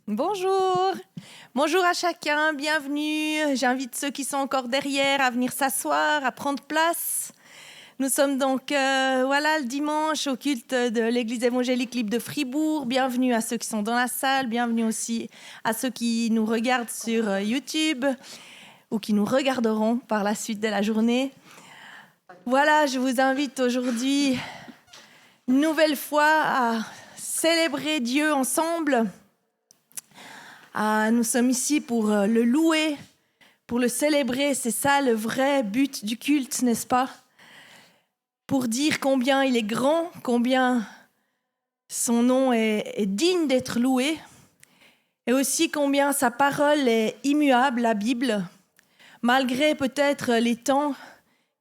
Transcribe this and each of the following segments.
Bonjour, bonjour à chacun, bienvenue. J'invite ceux qui sont encore derrière à venir s'asseoir, à prendre place. Nous sommes donc le dimanche au culte de l'Église évangélique libre de Fribourg. Bienvenue à ceux qui sont dans la salle, bienvenue aussi à ceux qui nous regardent sur YouTube ou qui nous regarderont par la suite de la journée. Voilà, je vous invite aujourd'hui une nouvelle fois à célébrer Dieu ensemble. Nous sommes ici pour le louer, pour le célébrer. C'est ça le vrai but du culte, n'est-ce pas? Pour dire combien il est grand, combien son nom est digne d'être loué, et aussi combien sa parole est immuable, la Bible, malgré peut-être les temps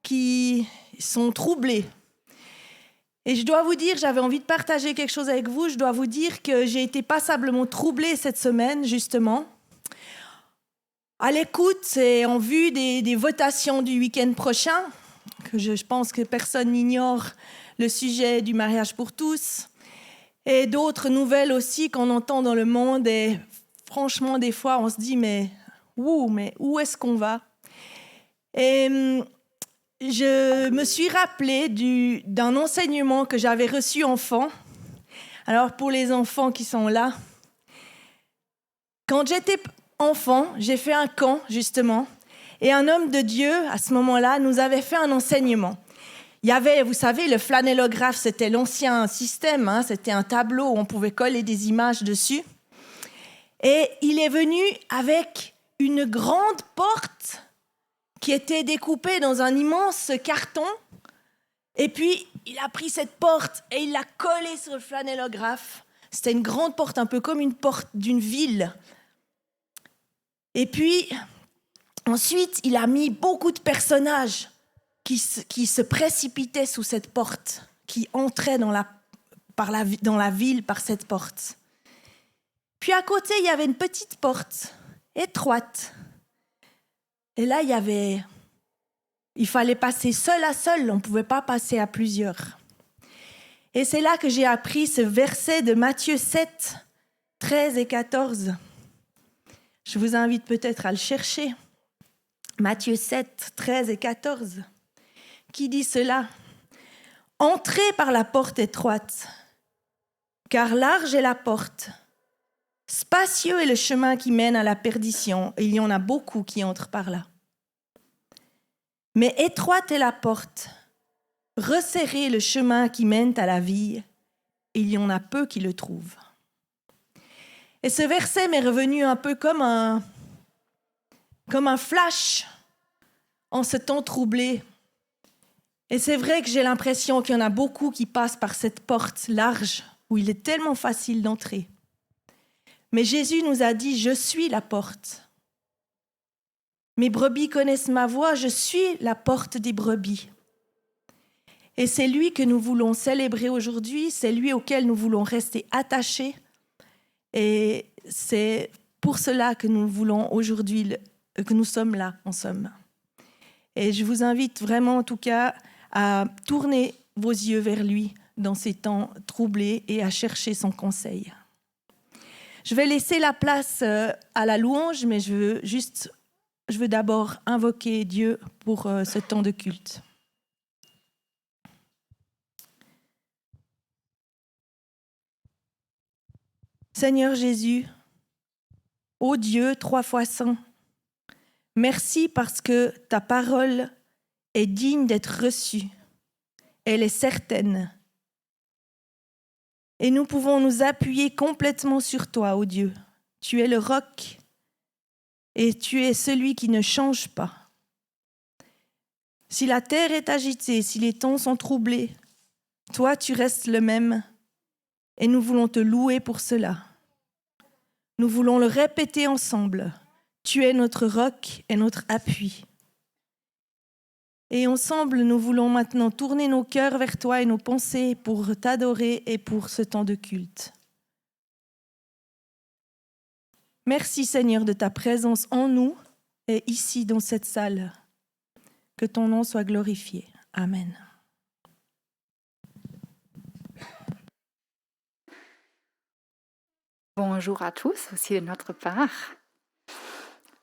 qui sont troublés. Et je dois vous dire, j'avais envie de partager quelque chose avec vous. Je dois vous dire que j'ai été passablement troublée cette semaine, justement, à l'écoute et en vue des votations du week-end prochain. Que je pense que personne n'ignore le sujet du mariage pour tous. Et d'autres nouvelles aussi qu'on entend dans le monde. Et franchement, des fois, on se dit, mais où est-ce qu'on va? Et je me suis rappelée d'un enseignement que j'avais reçu enfant. Alors, pour les enfants qui sont là, quand j'étais enfant, j'ai fait un camp, justement, et un homme de Dieu, à ce moment-là, nous avait fait un enseignement. Il y avait, vous savez, le flanellographe, c'était l'ancien système, c'était un tableau où on pouvait coller des images dessus. Et il est venu avec une grande porte qui était découpée dans un immense carton. Et puis, il a pris cette porte et il l'a collée sur le flanellographe. C'était une grande porte, un peu comme une porte d'une ville. Et puis, ensuite, il a mis beaucoup de personnages qui se précipitaient sous cette porte, qui entraient dans la ville par cette porte. Puis à côté, il y avait une petite porte étroite. Et là, il fallait passer seul à seul, on ne pouvait pas passer à plusieurs. Et c'est là que j'ai appris ce verset de Matthieu 7, 13 et 14. Je vous invite peut-être à le chercher. Matthieu 7, 13 et 14, qui dit cela. « Entrez par la porte étroite, car large est la porte. Spacieux est le chemin qui mène à la perdition, et il y en a beaucoup qui entrent par là. Mais étroite est la porte, resserré le chemin qui mène à la vie, et il y en a peu qui le trouvent. » Et ce verset m'est revenu un peu comme un flash en ce temps troublé. Et c'est vrai que j'ai l'impression qu'il y en a beaucoup qui passent par cette porte large où il est tellement facile d'entrer. Mais Jésus nous a dit « Je suis la porte. Mes brebis connaissent ma voix, je suis la porte des brebis. » Et c'est lui que nous voulons célébrer aujourd'hui, c'est lui auquel nous voulons rester attachés. Et c'est pour cela que nous voulons aujourd'hui, que nous sommes là, en somme. Et je vous invite vraiment, en tout cas, à tourner vos yeux vers lui dans ces temps troublés et à chercher son conseil. Je vais laisser la place à la louange, mais je veux d'abord invoquer Dieu pour ce temps de culte. Seigneur Jésus, ô Dieu, 3 fois saint, merci parce que ta parole est digne d'être reçue. Elle est certaine. Et nous pouvons nous appuyer complètement sur toi, ô Dieu. Tu es le roc et tu es celui qui ne change pas. Si la terre est agitée, si les temps sont troublés, toi tu restes le même et nous voulons te louer pour cela. Nous voulons le répéter ensemble. Tu es notre roc et notre appui. Et ensemble, nous voulons maintenant tourner nos cœurs vers toi et nos pensées pour t'adorer et pour ce temps de culte. Merci Seigneur de ta présence en nous et ici dans cette salle. Que ton nom soit glorifié. Amen. Bonjour à tous, aussi de notre part.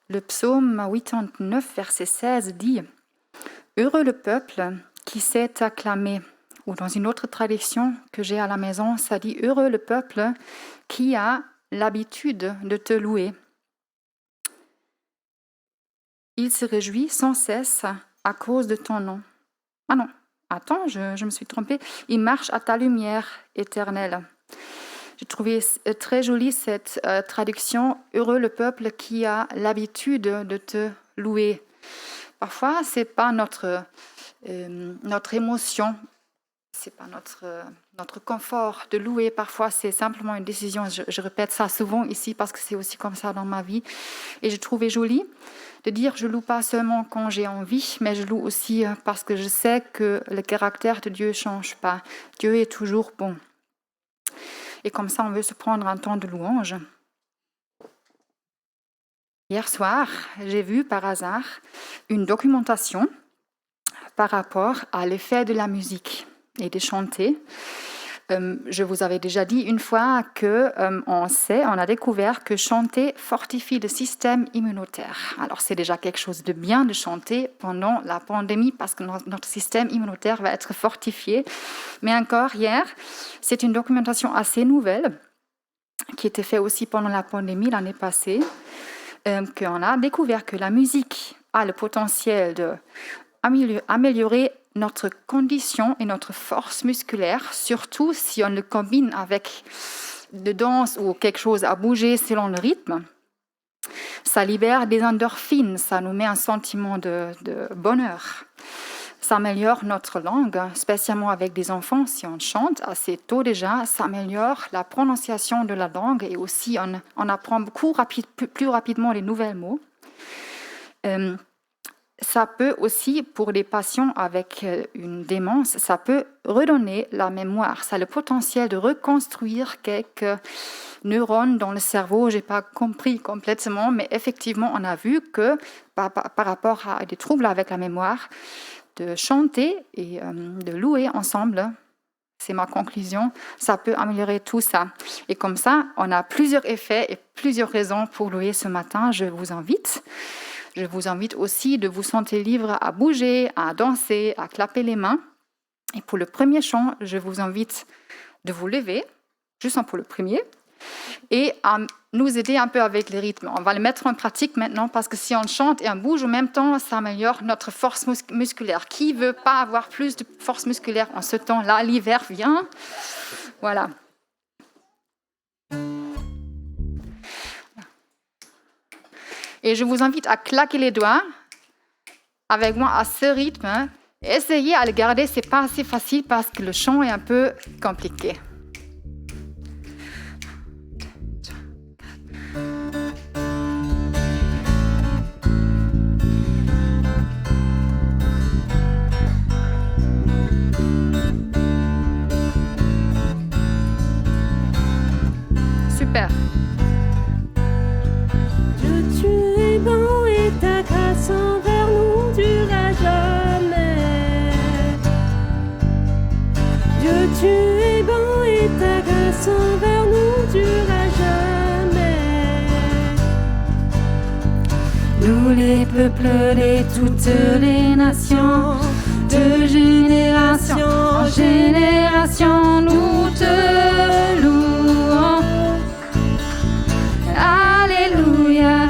Le psaume 89, verset 16 dit « Heureux le peuple qui sait acclamer ». Ou dans une autre traduction que j'ai à la maison, ça dit « Heureux le peuple qui a l'habitude de te louer ». Il se réjouit sans cesse à cause de ton nom. Ah non, attends, je me suis trompée. Il marche à ta lumière éternelle. J'ai trouvé très jolie cette traduction « Heureux le peuple qui a l'habitude de te louer ». Parfois, ce n'est pas notre émotion, ce n'est pas notre confort de louer. Parfois, c'est simplement une décision. Je répète ça souvent ici parce que c'est aussi comme ça dans ma vie. Et je trouvais joli de dire je ne loue pas seulement quand j'ai envie, mais je loue aussi parce que je sais que le caractère de Dieu ne change pas. Dieu est toujours bon. Et comme ça, on veut se prendre un temps de louange. Hier soir, j'ai vu par hasard une documentation par rapport à l'effet de la musique et de chanter. Je vous avais déjà dit une fois qu'on a découvert que chanter fortifie le système immunitaire. Alors c'est déjà quelque chose de bien de chanter pendant la pandémie parce que notre système immunitaire va être fortifié. Mais encore hier, c'est une documentation assez nouvelle qui était faite aussi pendant la pandémie l'année passée, qu'on a découvert que la musique a le potentiel d'améliorer notre condition et notre force musculaire, surtout si on le combine avec de danse ou quelque chose à bouger selon le rythme. Ça libère des endorphines, ça nous met un sentiment de bonheur. Ça améliore notre langue, spécialement avec des enfants. Si on chante assez tôt déjà, ça améliore la prononciation de la langue et aussi on apprend plus rapidement les nouveaux mots. Ça peut aussi, pour des patients avec une démence, ça peut redonner la mémoire. Ça a le potentiel de reconstruire quelques neurones dans le cerveau. Je n'ai pas compris complètement, mais effectivement, on a vu que par rapport à des troubles avec la mémoire, de chanter et de louer ensemble, c'est ma conclusion, ça peut améliorer tout ça. Et comme ça, on a plusieurs effets et plusieurs raisons pour louer ce matin. Je vous invite aussi de vous sentir libre à bouger, à danser, à clapper les mains. Et pour le premier chant, je vous invite de vous lever, juste pour le premier, et à nous aider un peu avec les rythmes. On va le mettre en pratique maintenant parce que si on chante et on bouge en même temps, ça améliore notre force musculaire. Qui ne veut pas avoir plus de force musculaire en ce temps-là? L'hiver vient. Voilà. Et je vous invite à claquer les doigts avec moi à ce rythme. Essayez à le garder, ce n'est pas assez facile parce que le chant est un peu compliqué. Super. Envers nous durera jamais. Dieu, tu es bon et ta grâce envers nous durera jamais. Nous les peuples et toutes les nations, de génération en génération, nous te louons. Alléluia.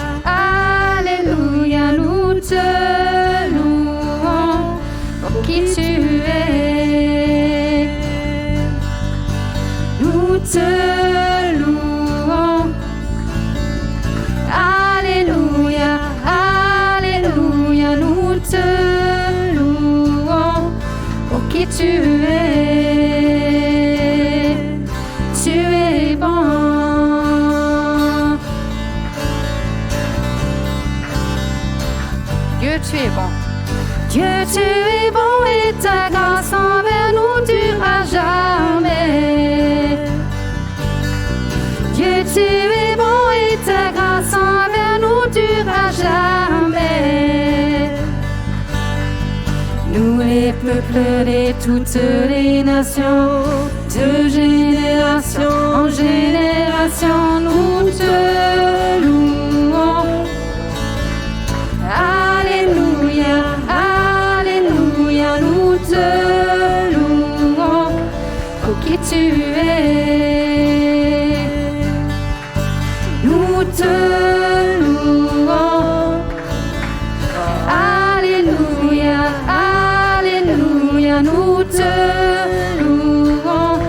Nous te louons pour qui tu es. Nous te louons. Alléluia, alléluia. Nous te louons pour qui tu es. Tu es bon. Dieu, tu es bon. Dieu, tu es bon et ta grâce envers nous durera jamais. Dieu, tu es bon et ta grâce envers nous durera jamais. Nous les peuples et toutes les nations, De génération en génération, nous te louons. Alléluia, Alléluia, nous te louons. Pour qui tu es, nous te louons. Alléluia, Alléluia, nous te louons.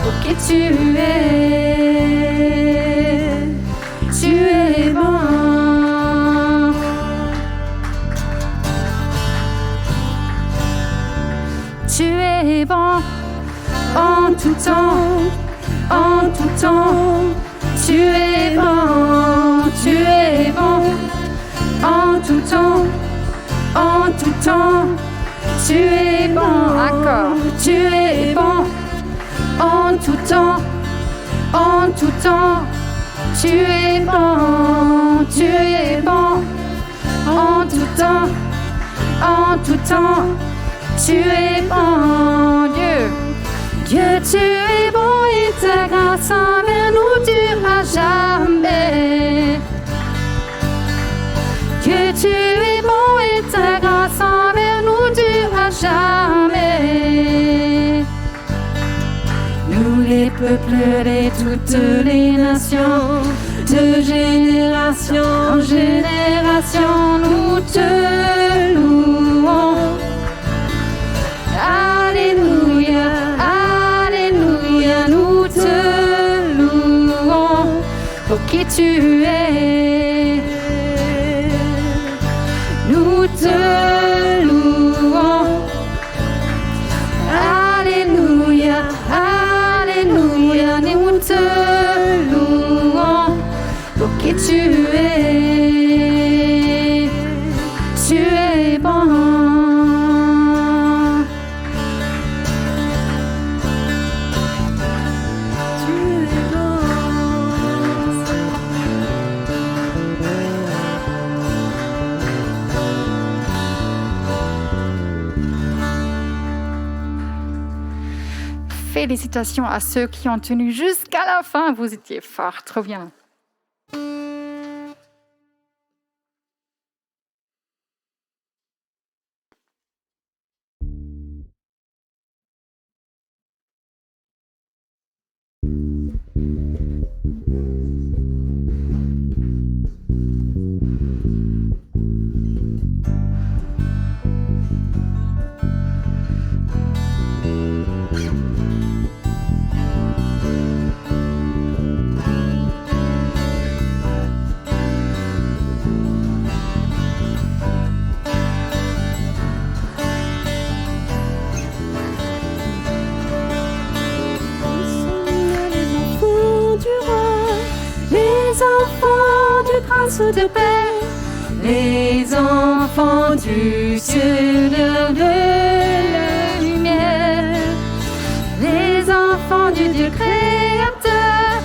Pour qui tu es bon. Tu es bon en tout temps, en tout temps. Tu es bon, tu es bon en tout temps, en tout temps. Tu es bon, Encore. tu es bon en tout temps, en tout temps. Tu es bon, tu es bon en tout temps, en tout temps. Tu es bon, Dieu. Dieu, tu es bon et ta grâce envers nous durera jamais. Dieu, tu es bon et ta grâce envers nous durera jamais. Nous les peuples et toutes les nations, de génération en génération, nous te louons. Alléluia, Alléluia, nous te louons. Pour qui tu es, nous te louons. Alléluia, Alléluia, nous te louons. Pour qui tu es bon. Félicitations à ceux qui ont tenu jusqu'à la fin. Vous étiez forts, trop bien. De paix, les enfants du Seigneur de la lumière, les enfants du Dieu créateur,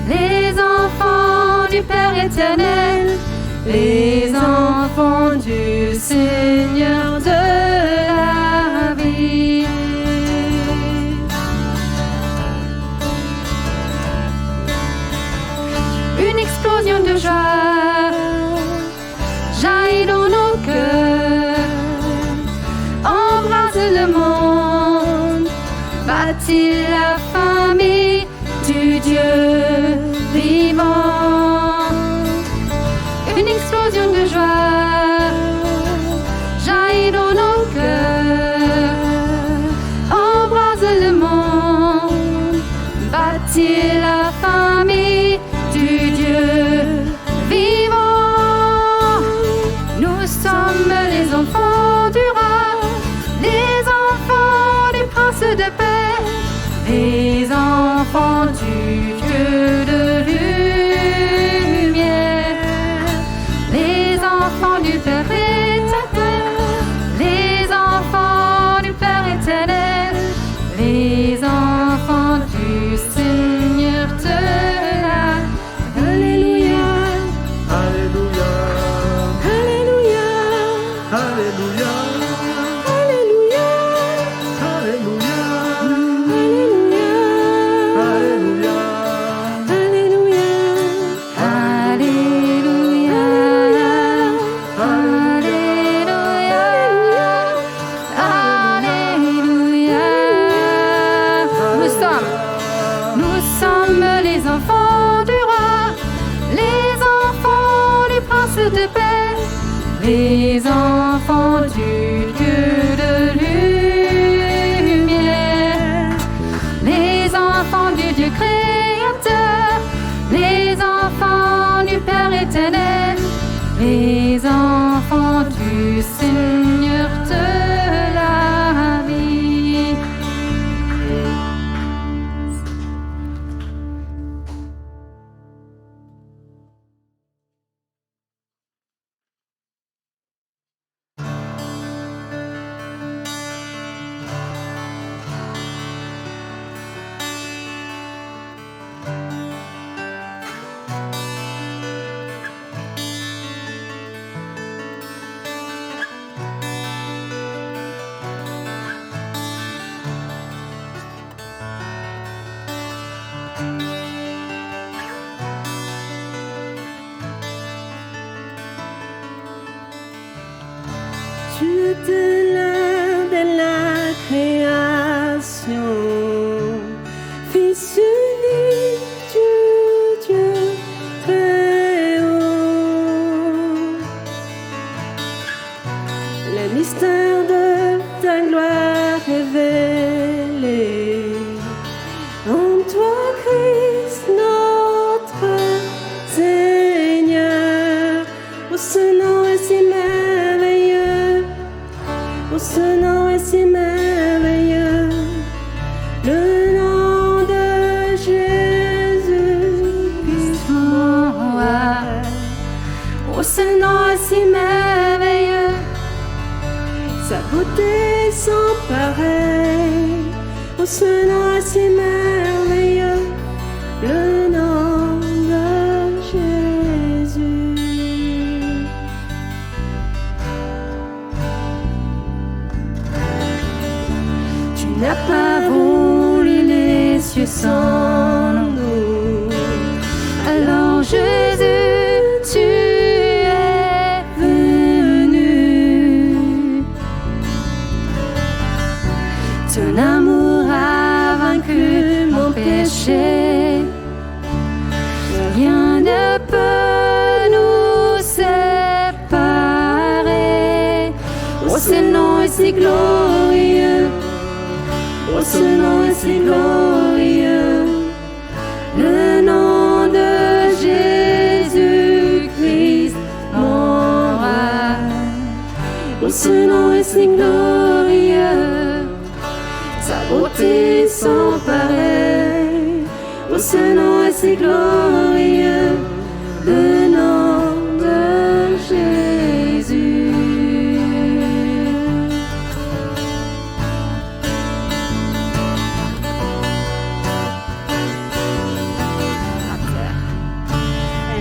les enfants du Père éternel, les enfants du Seigneur de la vie. Une explosion de joie jaillit dans nos cœurs, embrasse le monde, bâtit la famille du Dieu vivant. Une explosion de joie jaillit dans nos cœurs, embrasse le monde, bâtit la famille du Dieu vivant. Nous sommes les enfants du roi, les enfants du prince de paix, les enfants du Dieu de lumière, les enfants du Père éternel, les enfants du Père éternel, les enfants du Seigneur de la Alléluia. Alléluia. Alléluia. Alléluia. Alléluia. Alléluia. Alléluia. toute paix, les enfants du Dieu de lumière, les enfants du Dieu créateur, les enfants du Père éternel, les enfants du Seigneur de la vie. Tu étais l'un de la création, Fils unique du Dieu très haut. Le mystère de ta gloire révélé en toi, Christ, notre Seigneur. Oh, ce nom est si merveilleux. Oh, ce nom est si merveilleux, le nom de Jésus-Christ, mon roi. Oh, ce nom est si merveilleux, sa beauté sans pareil. Oh, ce nom est si merveilleux, le nom de Jésus. Tu n'as pas voulu les cieux sans nous. Alors Jésus, tu es venu. Ton amour a vaincu mon péché. Rien ne peut nous séparer. Oh, ce nom est si glorieux. Oh, ce nom est si glorieux, le nom de Jésus-Christ, mon roi. Oh, ce nom est si glorieux, sa beauté sans pareil. Oh, ce nom est si glorieux, le nom de Jésus.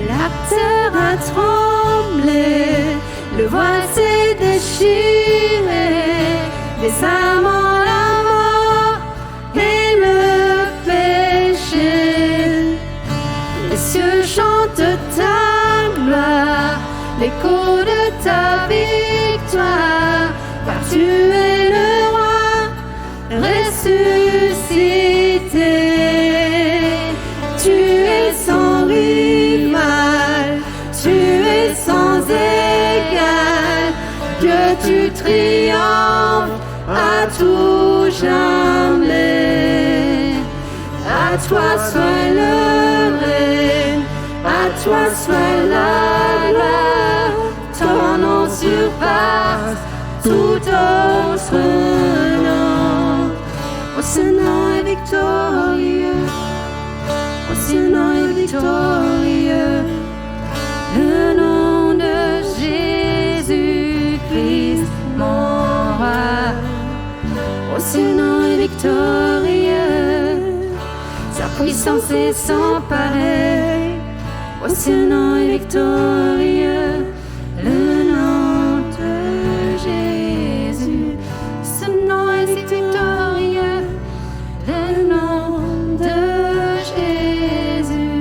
La terre a tremblé, le voile s'est déchiré, des amants la mort et le péché. Les cieux chantent ta gloire, l'écho de ta victoire, car tu es le roi ressuscité. Tu es sans rival, tu es sans égal, que tu triomphes à tout jamais. À toi soit le règne, à toi soit la gloire, ton nom surpasse tout autre nom. Oh, ce nom est victorieux. Oh, ce nom est victorieux, le nom de Jésus-Christ, mon roi. Oh, ce nom est victorieux, sa puissance est sans pareil. Oh, ce nom est victorieux, le nom de Jésus. Ce nom est victorieux, le nom de Jésus.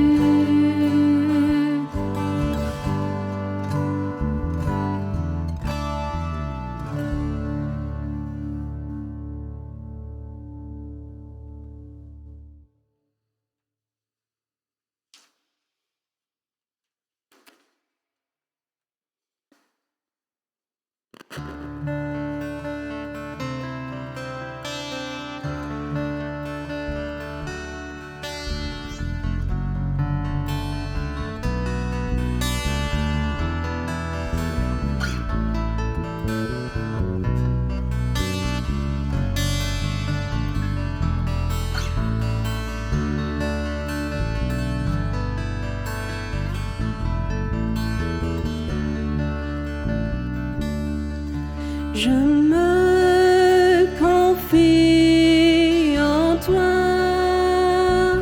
Je me confie en toi.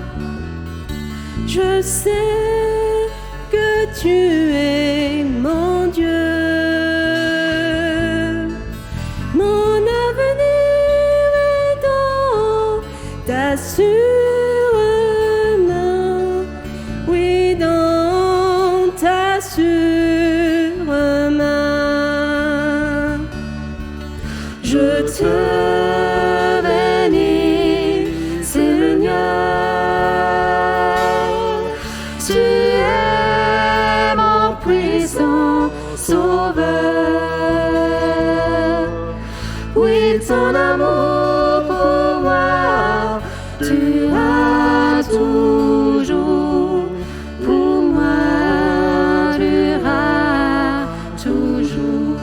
Je sais que tu es mon Dieu. Mon avenir est dans ta sûre main. Oui, dans ta sûre main. Je te bénis, Seigneur. Tu es mon puissant Sauveur. Oui, ton amour pour moi durera toujours. Pour moi durera toujours.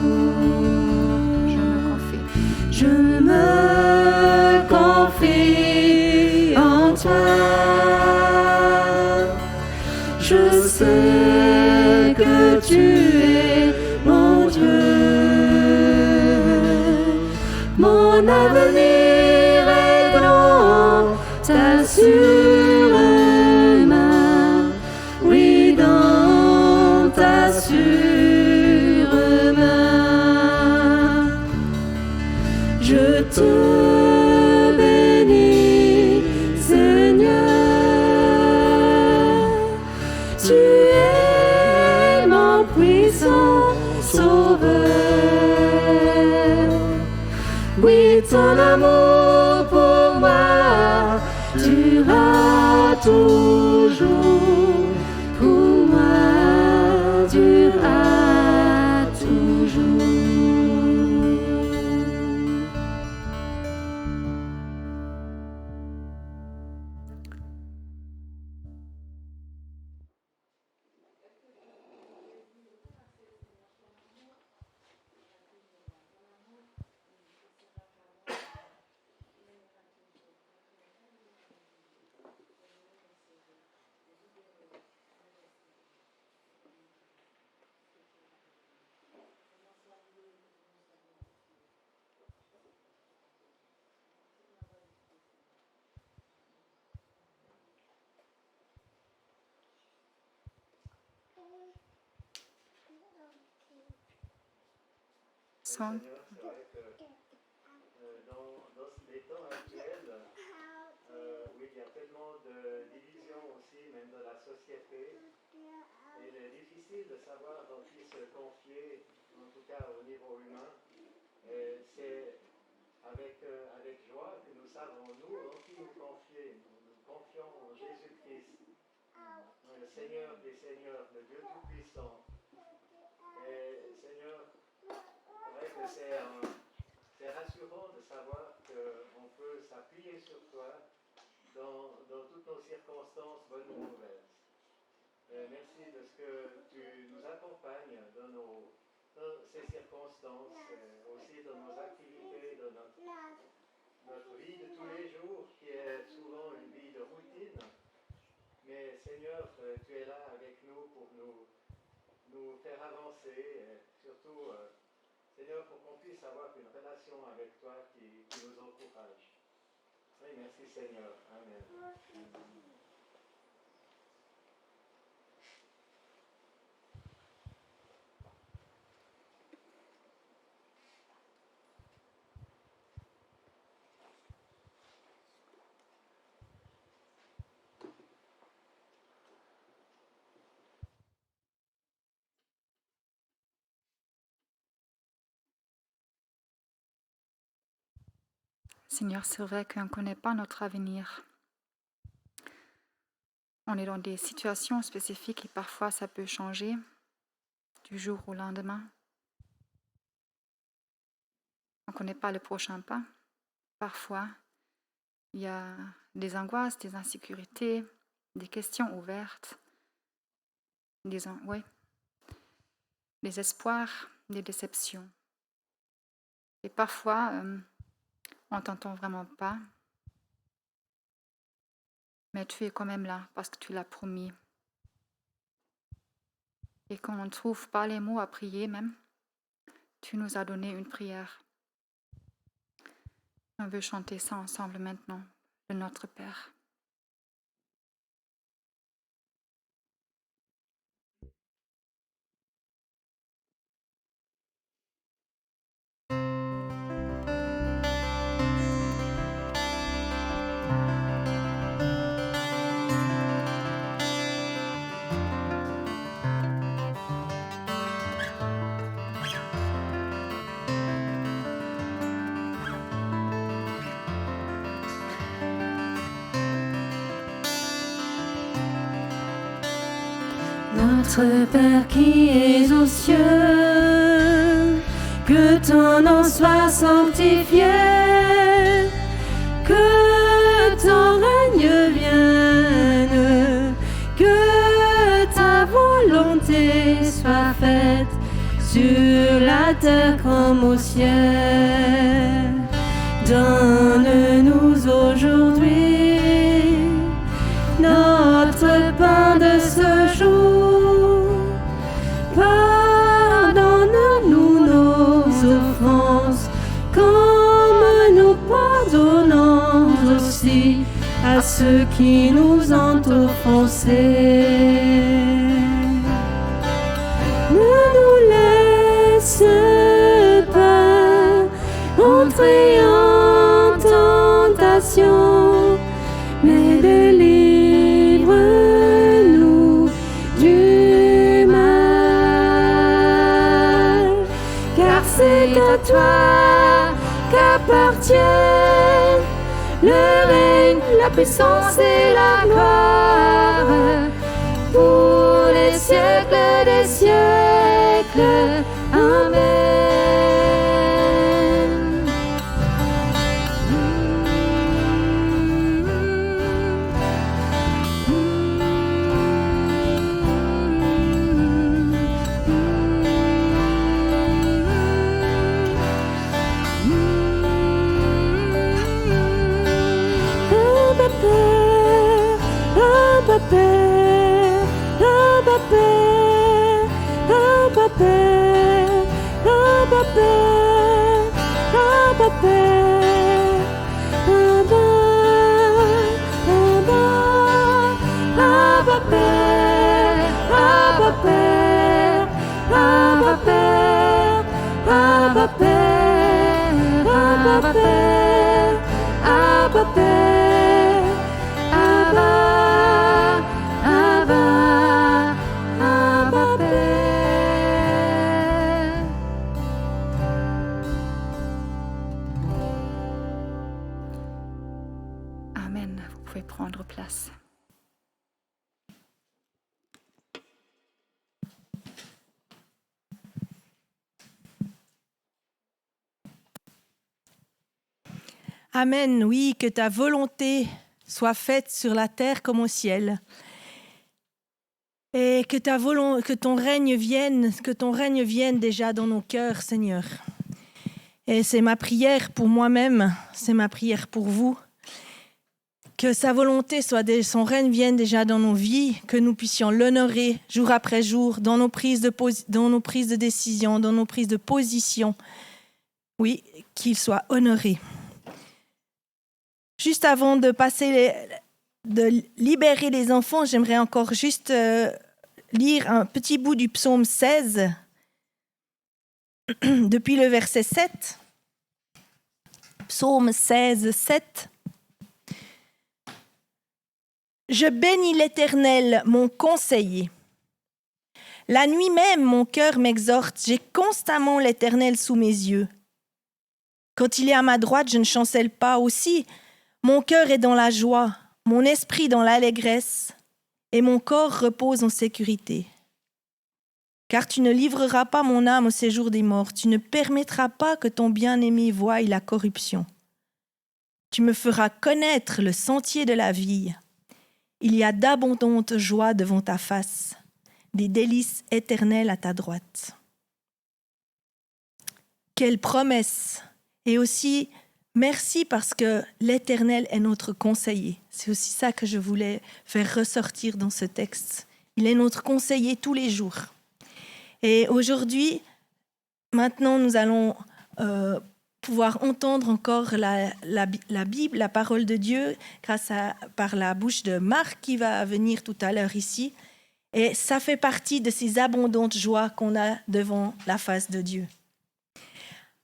Je me confie en toi. Je sais que tu es mon Dieu. Mon avenir est dans ta sûre main. Oui, dans ta sûre main. Je te bénis, Seigneur. Tu es mon puissant Sauveur. Oui, ton amour pour moi durera toujours. Pour moi durera toujours. Son. Dans les temps actuels, où il y a tellement de divisions aussi, même dans la société, il est difficile de savoir dans qui se confier, en tout cas au niveau humain. Et c'est avec joie que nous savons, nous, en qui nous confier. Nous confions en Jésus-Christ, le Seigneur des Seigneurs, le Dieu Tout-Puissant. Et Seigneur, c'est vrai que c'est rassurant de savoir qu'on peut s'appuyer sur toi dans toutes nos circonstances, bonnes ou mauvaises. Merci de ce que tu nous accompagnes dans ces circonstances, aussi dans nos activités, dans notre vie de tous les jours, qui est souvent une vie de routine. Mais Seigneur, tu es là avec nous pour nous faire avancer, et surtout, Seigneur, pour qu'on puisse avoir une relation avec toi qui nous encourage. Oui, merci Seigneur. Amen. Seigneur, c'est vrai qu'on ne connaît pas notre avenir. On est dans des situations spécifiques et parfois ça peut changer du jour au lendemain. On ne connaît pas le prochain pas. Parfois, il y a des angoisses, des insécurités, des questions ouvertes, des espoirs, des déceptions. Et parfois, on ne t'entend vraiment pas, mais tu es quand même là parce que tu l'as promis. Et quand on ne trouve pas les mots à prier même, tu nous as donné une prière. On veut chanter ça ensemble maintenant, de notre Père. Notre Père qui es aux cieux, que ton nom soit sanctifié, que ton règne vienne, que ta volonté soit faite sur la terre comme au ciel. Donne-nous aujourd'hui notre pain de ce jour. Pardonne-nous nos offenses, comme nous pardonnons aussi à ceux qui nous ont offensés. Ne nous laisse pas entrer en tentation, mais délivre-nous du mal. Car c'est à toi qu'appartient le règne, la puissance et la gloire pour les siècles des siècles. Amen. Abba Père, Abba Père, Abba Père, Abba Père, Abba Père, Abba Père, Abba, Abba, Abba Père, Abba Père, Abba Père, Abba Père, Abba Père, Abba Père, Abba, Abba, Abba Père. Amen. Vous pouvez prendre place. Amen, oui, que ta volonté soit faite sur la terre comme au ciel. Et que ton règne vienne déjà dans nos cœurs, Seigneur. Et c'est ma prière pour moi-même, c'est ma prière pour vous. Que sa volonté son règne vienne déjà dans nos vies, que nous puissions l'honorer jour après jour, dans nos prises de décision, dans nos prises de position. Oui, qu'il soit honoré. Juste avant de libérer les enfants, j'aimerais encore juste lire un petit bout du psaume 16, depuis le verset 7. Psaume 16, 7. Je bénis l'Éternel, mon conseiller. La nuit même, mon cœur m'exhorte, j'ai constamment l'Éternel sous mes yeux. Quand il est à ma droite, je ne chancelle pas aussi. Mon cœur est dans la joie, mon esprit dans l'allégresse, et mon corps repose en sécurité. Car tu ne livreras pas mon âme au séjour des morts, tu ne permettras pas que ton bien-aimé voie la corruption. Tu me feras connaître le sentier de la vie. Il y a d'abondantes joies devant ta face, des délices éternelles à ta droite. Quelle promesse! Et aussi, merci parce que l'Éternel est notre conseiller. C'est aussi ça que je voulais faire ressortir dans ce texte. Il est notre conseiller tous les jours. Et aujourd'hui, maintenant, nous allons pouvoir entendre encore la Bible, la parole de Dieu, par la bouche de Marc qui va venir tout à l'heure ici. Et ça fait partie de ces abondantes joies qu'on a devant la face de Dieu.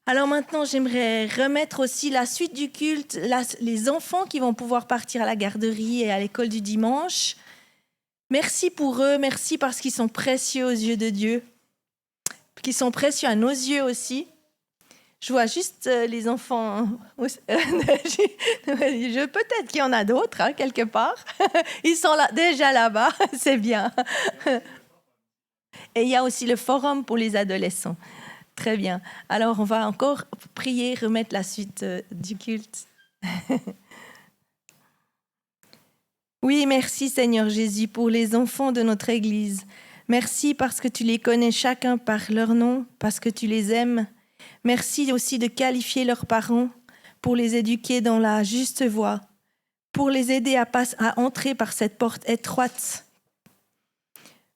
Alors maintenant, j'aimerais remettre aussi la suite du culte, les enfants qui vont pouvoir partir à la garderie et à l'école du dimanche. Merci pour eux, merci parce qu'ils sont précieux aux yeux de Dieu, qu'ils sont précieux à nos yeux aussi. Je vois juste les enfants. Peut-être qu'il y en a d'autres, quelque part. Ils sont déjà là-bas, c'est bien. Et il y a aussi le forum pour les adolescents. Très bien. Alors, on va encore prier, remettre la suite du culte. Oui, merci Seigneur Jésus pour les enfants de notre Église. Merci parce que tu les connais chacun par leur nom, parce que tu les aimes. Merci aussi de qualifier leurs parents pour les éduquer dans la juste voie, pour les aider à entrer par cette porte étroite.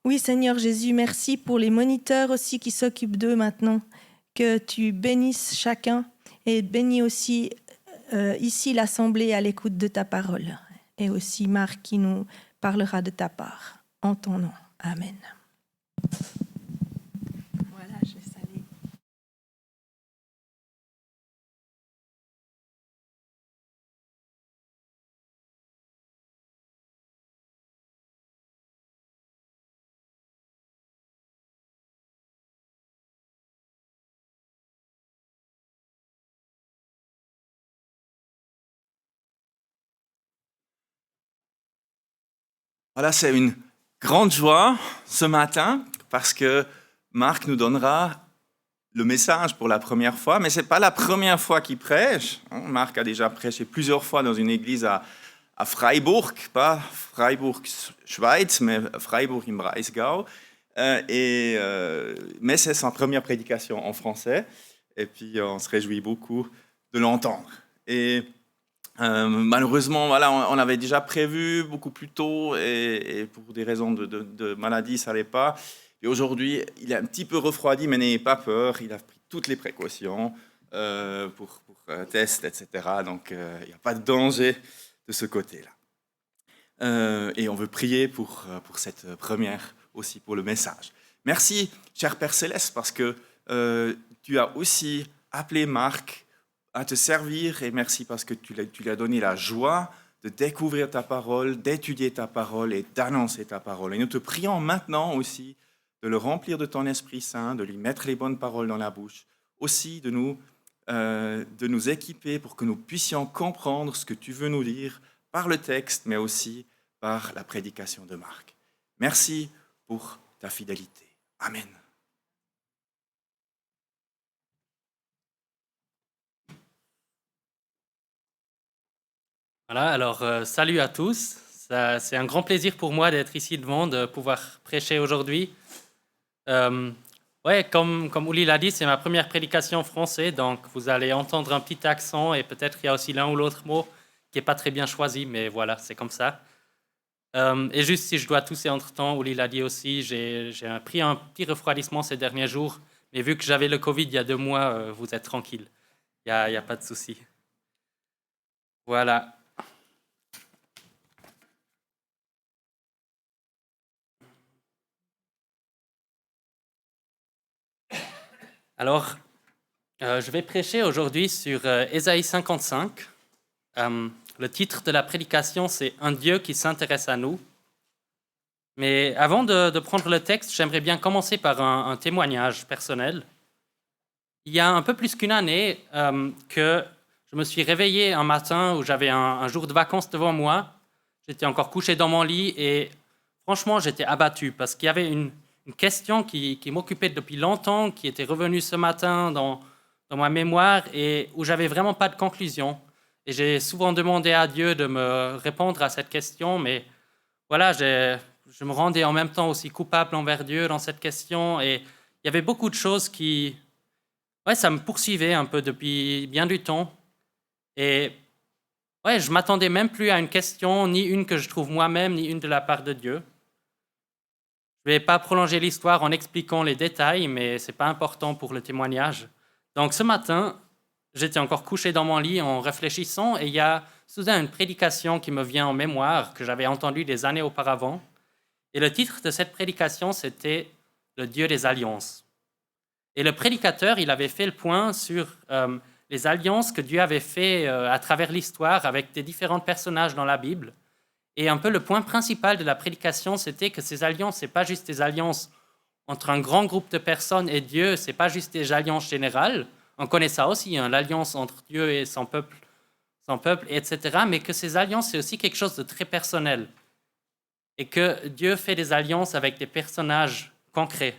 Oui, Seigneur Jésus, merci pour les moniteurs aussi qui s'occupent d'eux maintenant. Que tu bénisses chacun et bénis aussi ici l'Assemblée à l'écoute de ta parole. Et aussi Marc qui nous parlera de ta part. En ton nom. Amen. Voilà, je vais saluer. Voilà, c'est une grande joie ce matin parce que Marc nous donnera le message pour la première fois, mais ce n'est pas la première fois qu'il prêche. Marc a déjà prêché plusieurs fois dans une église à Freiburg, pas Freiburg, Schweiz, mais Freiburg im Breisgau. Mais c'est sa première prédication en français, et puis on se réjouit beaucoup de l'entendre. Et malheureusement, voilà, on avait déjà prévu beaucoup plus tôt et pour des raisons de maladie, ça n'allait pas. Et aujourd'hui, il est un petit peu refroidi, mais n'ayez pas peur, il a pris toutes les précautions pour tests, etc. Donc, il n'y a pas de danger de ce côté-là. Et on veut prier pour cette première, aussi pour le message. Merci, cher Père Céleste, parce que tu as aussi appelé Marc à te servir, et merci parce que tu lui as donné la joie de découvrir ta parole, d'étudier ta parole et d'annoncer ta parole. Et nous te prions maintenant aussi de le remplir de ton Esprit Saint, de lui mettre les bonnes paroles dans la bouche, aussi de nous équiper pour que nous puissions comprendre ce que tu veux nous dire par le texte, mais aussi par la prédication de Marc. Merci pour ta fidélité. Amen. Voilà, alors salut à tous. C'est un grand plaisir pour moi d'être ici devant, de pouvoir prêcher aujourd'hui. Ouais, comme Uli l'a dit, c'est ma première prédication en français, donc vous allez entendre un petit accent et peut-être il y a aussi l'un ou l'autre mot qui n'est pas très bien choisi, mais voilà, c'est comme ça. Et juste si je dois tousser entre-temps, Uli l'a dit aussi, j'ai pris un petit refroidissement ces derniers jours, mais vu que j'avais le Covid il y a 2 mois, vous êtes tranquille, il n'y a pas de souci. Voilà. Alors, je vais prêcher aujourd'hui sur Ésaïe 55. Le titre de la prédication, c'est « Un Dieu qui s'intéresse à nous ». Mais avant de prendre le texte, j'aimerais bien commencer par un témoignage personnel. Il y a un peu plus qu'une année que je me suis réveillé un matin où j'avais un jour de vacances devant moi. J'étais encore couché dans mon lit et franchement, j'étais abattu parce qu'il y avait une question qui m'occupait depuis longtemps, qui était revenue ce matin dans ma mémoire et où j'avais vraiment pas de conclusion. Et j'ai souvent demandé à Dieu de me répondre à cette question, mais voilà, je me rendais en même temps aussi coupable envers Dieu dans cette question. Et il y avait beaucoup de choses qui... Ouais, ça me poursuivait un peu depuis bien du temps. Et ouais, je ne m'attendais même plus à une question, ni une que je trouve moi-même, ni une de la part de Dieu. Je ne vais pas prolonger l'histoire en expliquant les détails, mais ce n'est pas important pour le témoignage. Donc ce matin, j'étais encore couché dans mon lit en réfléchissant et il y a soudain une prédication qui me vient en mémoire que j'avais entendue des années auparavant. Et le titre de cette prédication, c'était « Le Dieu des alliances ». Et le prédicateur, il avait fait le point sur les alliances que Dieu avait fait à travers l'histoire avec des différents personnages dans la Bible. Et un peu le point principal de la prédication, c'était que ces alliances, ce n'est pas juste des alliances entre un grand groupe de personnes et Dieu, ce n'est pas juste des alliances générales. On connaît ça aussi, hein, l'alliance entre Dieu et son peuple, etc. Mais que ces alliances, c'est aussi quelque chose de très personnel. Et que Dieu fait des alliances avec des personnages concrets.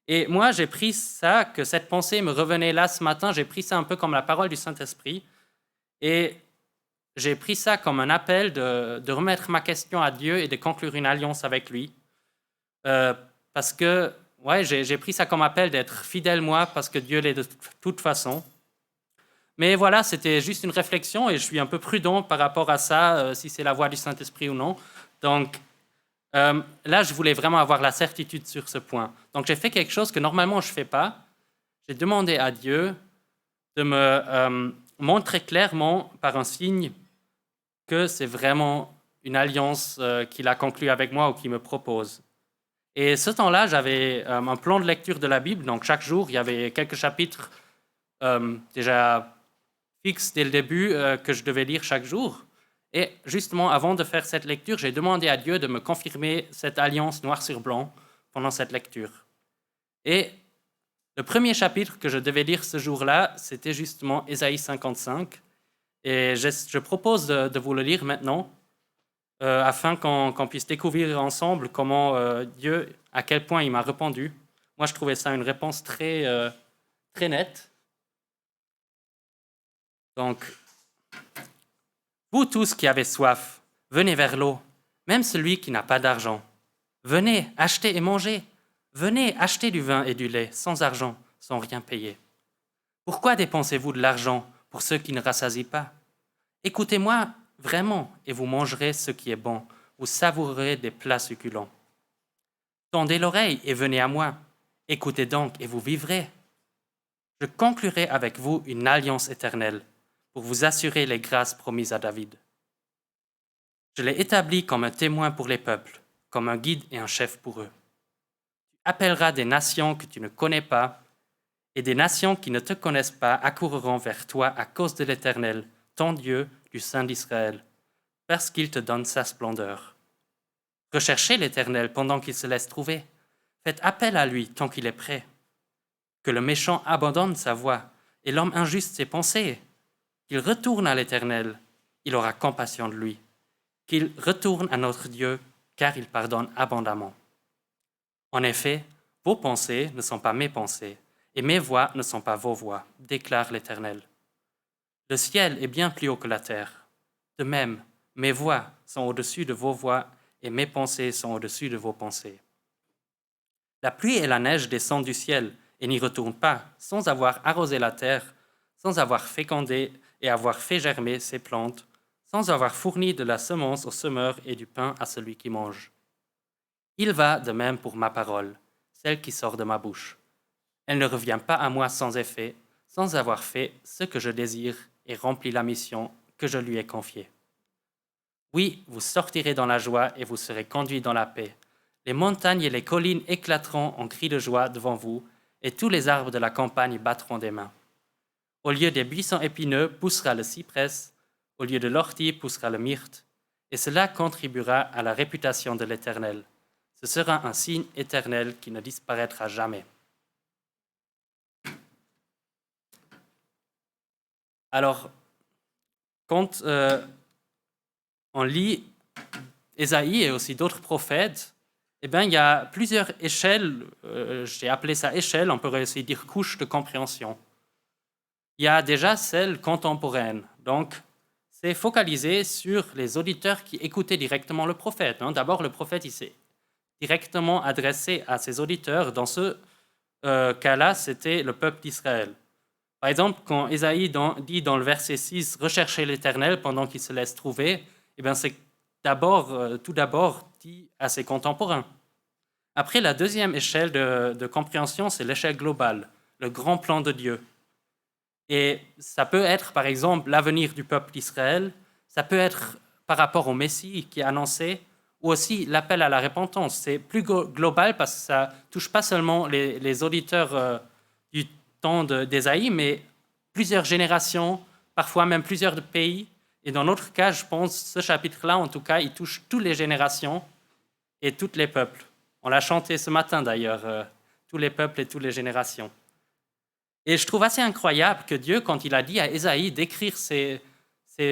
Et moi, j'ai pris ça, que cette pensée me revenait là ce matin, j'ai pris ça un peu comme la parole du Saint-Esprit. Et j'ai pris ça comme un appel de remettre ma question à Dieu et de conclure une alliance avec lui. Parce que, j'ai pris ça comme appel d'être fidèle, moi, parce que Dieu l'est de toute façon. Mais voilà, c'était juste une réflexion et je suis un peu prudent par rapport à ça, si c'est la voix du Saint-Esprit ou non. Donc, là, je voulais vraiment avoir la certitude sur ce point. Donc, j'ai fait quelque chose que normalement je ne fais pas. J'ai demandé à Dieu de me montrer clairement par un signe que c'est vraiment une alliance qu'il a conclue avec moi ou qu'il me propose. Et ce temps-là, j'avais un plan de lecture de la Bible. Donc, chaque jour, il y avait quelques chapitres déjà fixes dès le début que je devais lire chaque jour. Et justement, avant de faire cette lecture, j'ai demandé à Dieu de me confirmer cette alliance noir sur blanc pendant cette lecture. Et le premier chapitre que je devais lire ce jour-là, c'était justement Ésaïe 55. Et je propose de vous le lire maintenant, afin qu'on puisse découvrir ensemble comment Dieu, à quel point il m'a répondu. Moi, je trouvais ça une réponse très nette. Donc, vous tous qui avez soif, venez vers l'eau, même celui qui n'a pas d'argent. Venez, achetez et mangez. Venez, achetez du vin et du lait, sans argent, sans rien payer. Pourquoi dépensez-vous de l'argent pour ceux qui ne rassasient pas? Écoutez-moi vraiment, et vous mangerez ce qui est bon. Vous savourerez des plats succulents. Tendez l'oreille et venez à moi. Écoutez donc et vous vivrez. Je conclurai avec vous une alliance éternelle pour vous assurer les grâces promises à David. Je l'ai établi comme un témoin pour les peuples, comme un guide et un chef pour eux. Tu appelleras des nations que tu ne connais pas, et des nations qui ne te connaissent pas accourront vers toi à cause de l'Éternel, ton Dieu, du Saint d'Israël, parce qu'il te donne sa splendeur. Recherchez l'Éternel pendant qu'il se laisse trouver. Faites appel à lui tant qu'il est prêt. Que le méchant abandonne sa voie et l'homme injuste ses pensées. Qu'il retourne à l'Éternel, il aura compassion de lui. Qu'il retourne à notre Dieu, car il pardonne abondamment. En effet, vos pensées ne sont pas mes pensées, et mes voies ne sont pas vos voies, déclare l'Éternel. Le ciel est bien plus haut que la terre. De même, mes voies sont au-dessus de vos voies, et mes pensées sont au-dessus de vos pensées. La pluie et la neige descendent du ciel et n'y retournent pas, sans avoir arrosé la terre, sans avoir fécondé et avoir fait germer ses plantes, sans avoir fourni de la semence au semeur et du pain à celui qui mange. Il va de même pour ma parole, celle qui sort de ma bouche. Elle ne revient pas à moi sans effet, sans avoir fait ce que je désire et rempli la mission que je lui ai confiée. Oui, vous sortirez dans la joie et vous serez conduits dans la paix. Les montagnes et les collines éclateront en cris de joie devant vous, et tous les arbres de la campagne battront des mains. Au lieu des buissons épineux poussera le cyprès, au lieu de l'ortie poussera le myrte, et cela contribuera à la réputation de l'Éternel. Ce sera un signe éternel qui ne disparaîtra jamais. Alors, quand on lit Ésaïe et aussi d'autres prophètes, eh bien, il y a plusieurs échelles, j'ai appelé ça échelle, on pourrait aussi dire couche de compréhension. Il y a déjà celle contemporaine, donc c'est focalisé sur les auditeurs qui écoutaient directement le prophète. D'abord, le prophète il s'est directement adressé à ses auditeurs. Dans ce cas-là, c'était le peuple d'Israël. Par exemple, quand Ésaïe dit dans le verset 6 « Recherchez l'Éternel pendant qu'il se laisse trouver », eh bien, c'est tout d'abord dit à ses contemporains. Après, la deuxième échelle de compréhension, c'est l'échelle globale, le grand plan de Dieu. Et ça peut être, par exemple, l'avenir du peuple d'Israël, ça peut être par rapport au Messie qui est annoncé, ou aussi l'appel à la repentance. C'est plus global parce que ça ne touche pas seulement les auditeurs du temps d'Ésaïe, mais plusieurs générations, parfois même plusieurs pays. Et dans notre cas, je pense, ce chapitre-là, en tout cas, il touche toutes les générations et tous les peuples. On l'a chanté ce matin d'ailleurs, tous les peuples et toutes les générations. Et je trouve assez incroyable que Dieu, quand il a dit à Ésaïe d'écrire ces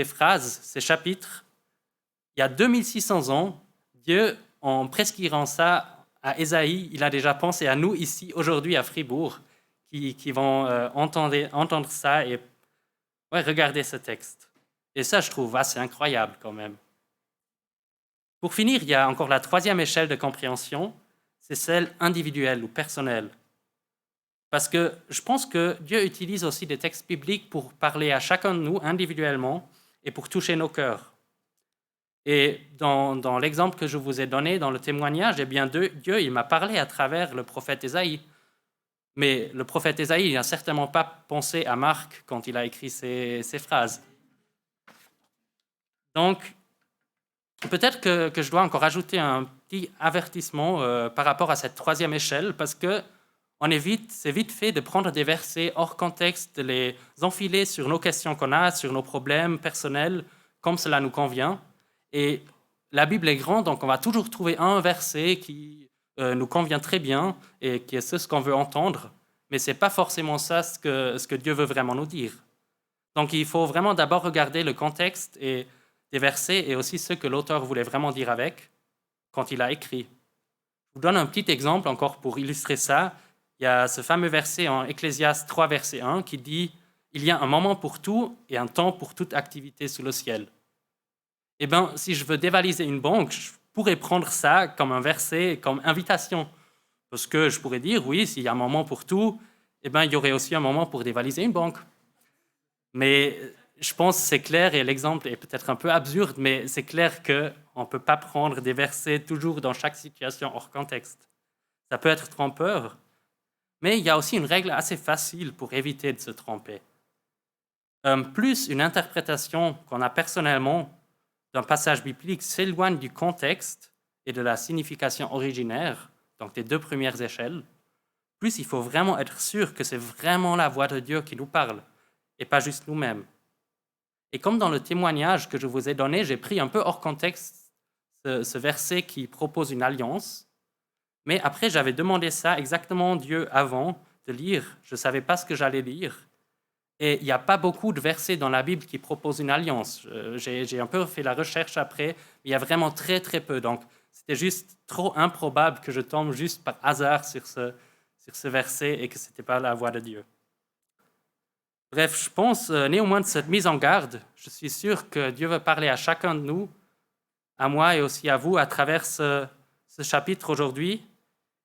phrases, ces chapitres, il y a 2600 ans, Dieu, en prescrivant ça à Ésaïe, il a déjà pensé à nous ici, aujourd'hui à Fribourg, qui vont entendre ça et regarder ce texte. Et ça, je trouve assez incroyable quand même. Pour finir, il y a encore la troisième échelle de compréhension, c'est celle individuelle ou personnelle. Parce que je pense que Dieu utilise aussi des textes bibliques pour parler à chacun de nous individuellement et pour toucher nos cœurs. Et dans l'exemple que je vous ai donné, dans le témoignage, eh bien Dieu il m'a parlé à travers le prophète Ésaïe. Mais le prophète Ésaïe n'a certainement pas pensé à Marc quand il a écrit ces phrases. Donc, peut-être que je dois encore ajouter un petit avertissement par rapport à cette troisième échelle, parce que c'est vite fait de prendre des versets hors contexte, de les enfiler sur nos questions qu'on a, sur nos problèmes personnels, comme cela nous convient. Et la Bible est grande, donc on va toujours trouver un verset qui nous convient très bien et qui est ce qu'on veut entendre, mais ce n'est pas forcément ça ce que Dieu veut vraiment nous dire. Donc il faut vraiment d'abord regarder le contexte et des versets et aussi ce que l'auteur voulait vraiment dire avec quand il a écrit. Je vous donne un petit exemple encore pour illustrer ça. Il y a ce fameux verset en Ecclésiaste 3, verset 1 qui dit « Il y a un moment pour tout et un temps pour toute activité sous le ciel ». Eh bien, si je veux dévaliser une banque, je pourrais prendre ça comme un verset, comme invitation. Parce que je pourrais dire, oui, s'il y a un moment pour tout, eh bien, il y aurait aussi un moment pour dévaliser une banque. Mais je pense que c'est clair, et l'exemple est peut-être un peu absurde, mais c'est clair qu'on ne peut pas prendre des versets toujours dans chaque situation hors contexte. Ça peut être trompeur, mais il y a aussi une règle assez facile pour éviter de se tromper. Plus une interprétation qu'on a personnellement d'un passage biblique s'éloigne du contexte et de la signification originaire, donc des deux premières échelles, plus il faut vraiment être sûr que c'est vraiment la voix de Dieu qui nous parle, et pas juste nous-mêmes. Et comme dans le témoignage que je vous ai donné, j'ai pris un peu hors contexte ce verset qui propose une alliance, mais après j'avais demandé ça exactement Dieu avant de lire, je ne savais pas ce que j'allais lire, et il n'y a pas beaucoup de versets dans la Bible qui proposent une alliance. J'ai un peu fait la recherche après, mais il y a vraiment très très peu. Donc c'était juste trop improbable que je tombe juste par hasard sur ce verset et que ce n'était pas la voix de Dieu. Bref, je pense néanmoins de cette mise en garde, je suis sûr que Dieu veut parler à chacun de nous, à moi et aussi à vous, à travers ce chapitre aujourd'hui.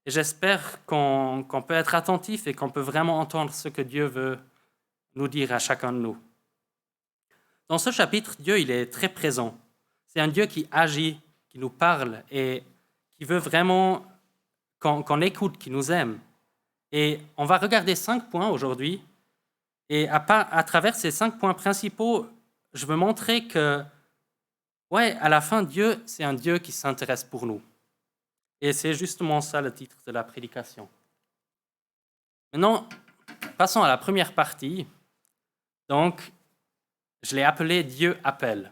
Et j'espère qu'on peut être attentif et qu'on peut vraiment entendre ce que Dieu veut nous dire à chacun de nous. Dans ce chapitre, Dieu il est très présent. C'est un Dieu qui agit, qui nous parle et qui veut vraiment qu'on écoute, qui nous aime. Et on va regarder 5 points aujourd'hui. Et à travers ces 5 points principaux, je veux montrer que, à la fin, Dieu, c'est un Dieu qui s'intéresse pour nous. Et c'est justement ça le titre de la prédication. Maintenant, passons à la première partie. Donc, je l'ai appelé « Dieu appelle ».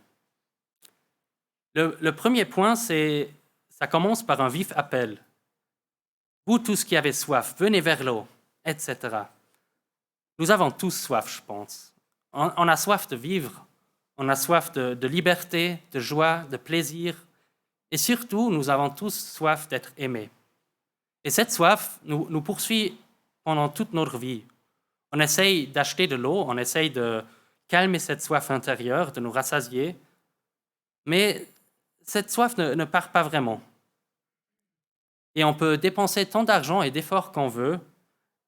Le premier point, ça commence par un vif appel. « Vous tous qui avez soif, venez vers l'eau », etc. Nous avons tous soif, je pense. On a soif de vivre, on a soif de liberté, de joie, de plaisir, et surtout, nous avons tous soif d'être aimés. Et cette soif nous poursuit pendant toute notre vie. On essaye d'acheter de l'eau, on essaye de calmer cette soif intérieure, de nous rassasier, mais cette soif ne part pas vraiment. Et on peut dépenser tant d'argent et d'efforts qu'on veut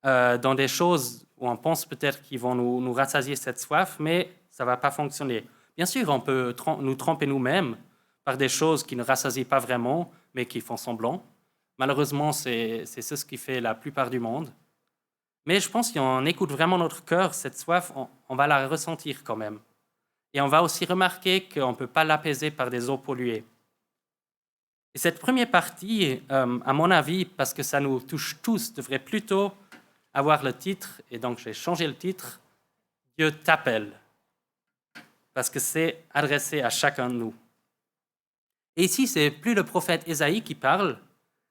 dans des choses où on pense peut-être qu'ils vont nous rassasier cette soif, mais ça ne va pas fonctionner. Bien sûr, on peut nous tromper nous-mêmes par des choses qui ne rassasient pas vraiment, mais qui font semblant. Malheureusement, c'est ce qui fait la plupart du monde. Mais je pense que si on écoute vraiment notre cœur, cette soif, on va la ressentir quand même. Et on va aussi remarquer qu'on ne peut pas l'apaiser par des eaux polluées. Et cette première partie, à mon avis, parce que ça nous touche tous, devrait plutôt avoir le titre, et donc j'ai changé le titre, « Dieu t'appelle », parce que c'est adressé à chacun de nous. Et ici, ce n'est plus le prophète Ésaïe qui parle,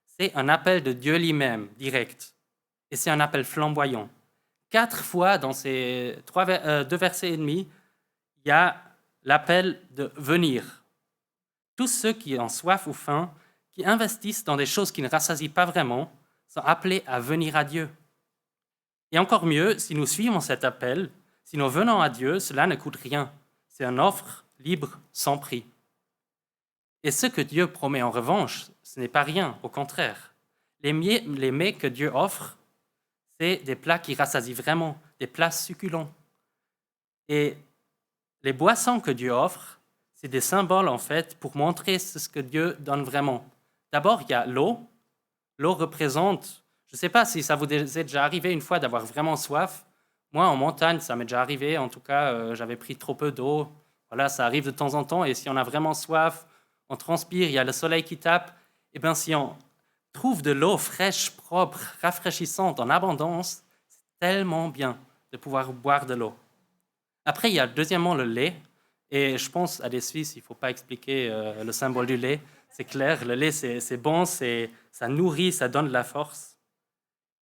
c'est un appel de Dieu lui-même, direct. Et c'est un appel flamboyant. 4 fois dans ces 2 versets et demi, il y a l'appel de venir. Tous ceux qui ont soif ou faim, qui investissent dans des choses qui ne rassasient pas vraiment, sont appelés à venir à Dieu. Et encore mieux, si nous suivons cet appel, si nous venons à Dieu, cela ne coûte rien. C'est une offre libre, sans prix. Et ce que Dieu promet en revanche, ce n'est pas rien, au contraire. Les mets que Dieu offre, c'est des plats qui rassasient vraiment, des plats succulents. Et les boissons que Dieu offre, c'est des symboles en fait pour montrer ce que Dieu donne vraiment. D'abord, il y a l'eau. L'eau représente, je ne sais pas si ça vous est déjà arrivé une fois d'avoir vraiment soif. Moi, en montagne, ça m'est déjà arrivé. En tout cas, j'avais pris trop peu d'eau. Voilà, ça arrive de temps en temps. Et si on a vraiment soif, on transpire, il y a le soleil qui tape. Et bien, si on trouve de l'eau fraîche, propre, rafraîchissante, en abondance, c'est tellement bien de pouvoir boire de l'eau. Après, il y a deuxièmement le lait. Et je pense à des Suisses, il ne faut pas expliquer le symbole du lait. C'est clair, le lait, c'est bon, ça nourrit, ça donne de la force.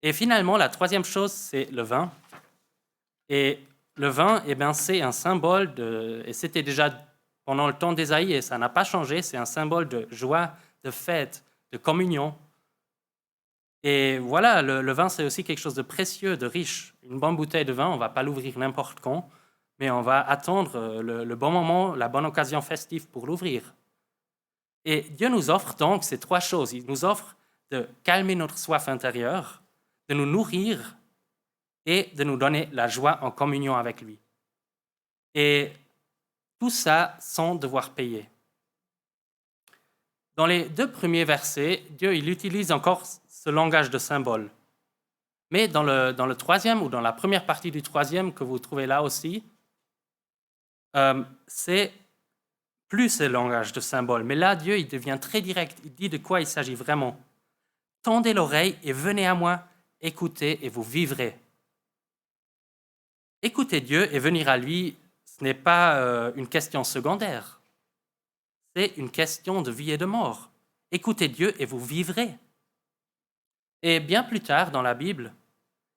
Et finalement, la troisième chose, c'est le vin. Et le vin, eh bien, c'est un symbole et c'était déjà pendant le temps d'Ésaïe, et ça n'a pas changé, c'est un symbole de joie, de fête, de communion. Et voilà, le vin, c'est aussi quelque chose de précieux, de riche. Une bonne bouteille de vin, on ne va pas l'ouvrir n'importe quand, mais on va attendre le bon moment, la bonne occasion festive pour l'ouvrir. Et Dieu nous offre donc ces 3 choses. Il nous offre de calmer notre soif intérieure, de nous nourrir et de nous donner la joie en communion avec lui. Et tout ça sans devoir payer. Dans les 2 premiers versets, Dieu il utilise encore ce langage de symbole. Mais dans le 3e ou dans la première partie du 3e que vous trouvez là aussi, c'est plus ce langage de symbole. Mais là, Dieu il devient très direct. Il dit de quoi il s'agit vraiment. « Tendez l'oreille et venez à moi, écoutez et vous vivrez. » Écouter Dieu et venir à lui, ce n'est pas une question secondaire. C'est une question de vie et de mort. Écoutez Dieu et vous vivrez. Et bien plus tard dans la Bible,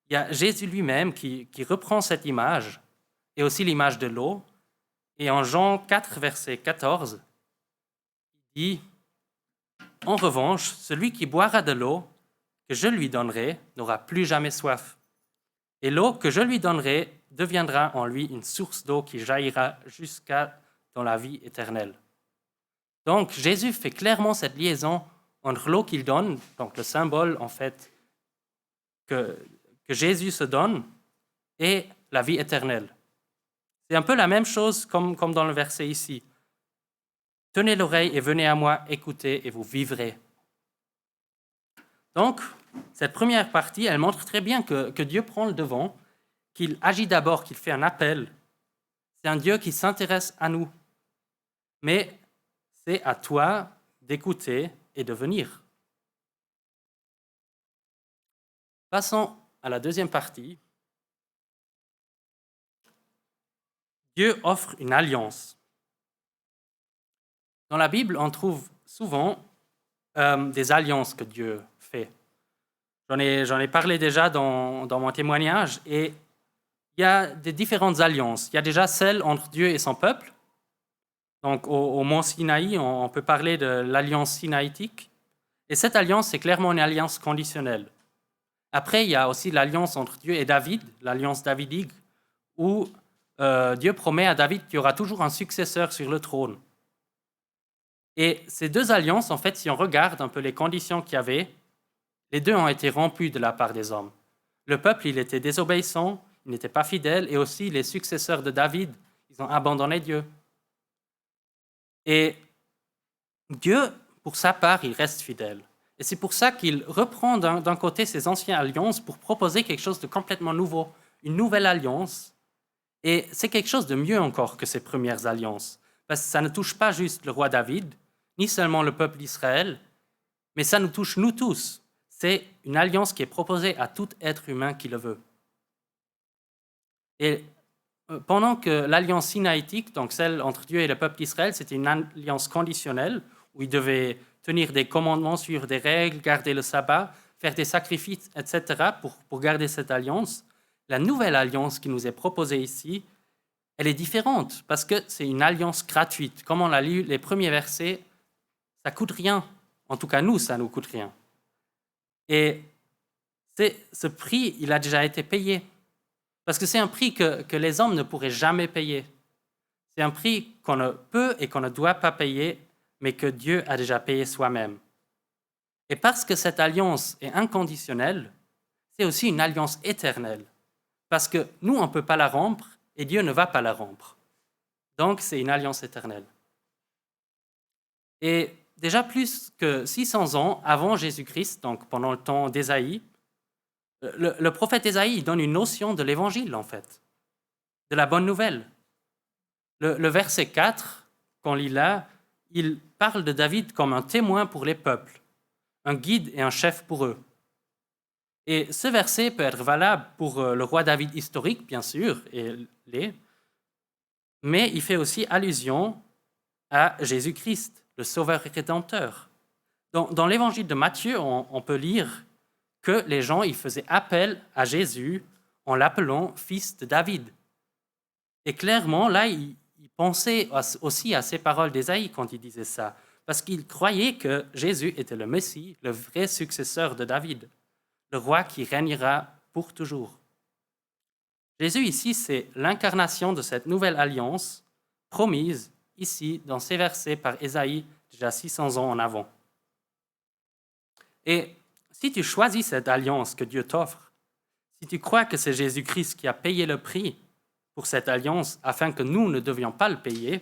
il y a Jésus lui-même qui reprend cette image, et aussi l'image de l'eau. Et en Jean 4, verset 14, il dit « En revanche, celui qui boira de l'eau que je lui donnerai n'aura plus jamais soif. Et l'eau que je lui donnerai deviendra en lui une source d'eau qui jaillira jusqu'à dans la vie éternelle. » Donc Jésus fait clairement cette liaison entre l'eau qu'il donne, donc le symbole en fait que Jésus se donne, et la vie éternelle. C'est un peu la même chose comme dans le verset ici. « Tenez l'oreille et venez à moi, écoutez et vous vivrez. » Donc, cette première partie, elle montre très bien que Dieu prend le devant, qu'il agit d'abord, qu'il fait un appel. C'est un Dieu qui s'intéresse à nous. Mais c'est à toi d'écouter et de venir. Passons à la deuxième partie. Dieu offre une alliance. Dans la Bible, on trouve souvent des alliances que Dieu fait. J'en ai parlé déjà dans mon témoignage, et il y a des différentes alliances. Il y a déjà celle entre Dieu et son peuple. Donc au mont Sinaï, on peut parler de l'alliance sinaïtique. Et cette alliance, c'est clairement une alliance conditionnelle. Après, il y a aussi l'alliance entre Dieu et David, l'alliance davidique, où Dieu promet à David qu'il y aura toujours un successeur sur le trône. Et ces 2 alliances, en fait, si on regarde un peu les conditions qu'il y avait, les 2 ont été rompues de la part des hommes. Le peuple, il était désobéissant, il n'était pas fidèle, et aussi les successeurs de David, ils ont abandonné Dieu. Et Dieu, pour sa part, il reste fidèle. Et c'est pour ça qu'il reprend d'un côté ces anciennes alliances pour proposer quelque chose de complètement nouveau, une nouvelle alliance. Et c'est quelque chose de mieux encore que ces premières alliances, parce que ça ne touche pas juste le roi David, ni seulement le peuple d'Israël, mais ça nous touche nous tous. C'est une alliance qui est proposée à tout être humain qui le veut. Et pendant que l'alliance sinaïtique, donc celle entre Dieu et le peuple d'Israël, c'était une alliance conditionnelle, où ils devaient tenir des commandements, suivre des règles, garder le sabbat, faire des sacrifices, etc., pour garder cette alliance. La nouvelle alliance qui nous est proposée ici, elle est différente, parce que c'est une alliance gratuite. Comme on l'a lu, les premiers versets, ça ne coûte rien. En tout cas, nous, ça ne nous coûte rien. Et ce prix, il a déjà été payé. Parce que c'est un prix que les hommes ne pourraient jamais payer. C'est un prix qu'on ne peut et qu'on ne doit pas payer, mais que Dieu a déjà payé soi-même. Et parce que cette alliance est inconditionnelle, c'est aussi une alliance éternelle. Parce que nous, on ne peut pas la rompre et Dieu ne va pas la rompre. Donc, c'est une alliance éternelle. Et déjà plus que 600 ans avant Jésus-Christ, donc pendant le temps d'Ésaïe, le prophète Ésaïe donne une notion de l'évangile, en fait, de la bonne nouvelle. Le verset 4, qu'on lit là, il parle de David comme un témoin pour les peuples, un guide et un chef pour eux. Et ce verset peut être valable pour le roi David historique, bien sûr, mais il fait aussi allusion à Jésus-Christ, le Sauveur et Rédempteur. Dans l'évangile de Matthieu, on peut lire que les gens ils faisaient appel à Jésus en l'appelant fils de David. Et clairement, là, ils pensaient aussi à ces paroles d'Ésaïe quand ils disaient ça, parce qu'ils croyaient que Jésus était le Messie, le vrai successeur de David, le roi qui régnera pour toujours. Jésus ici, c'est l'incarnation de cette nouvelle alliance promise ici dans ces versets par Ésaïe déjà 600 ans en avant. Et si tu choisis cette alliance que Dieu t'offre, si tu crois que c'est Jésus-Christ qui a payé le prix pour cette alliance afin que nous ne devions pas le payer,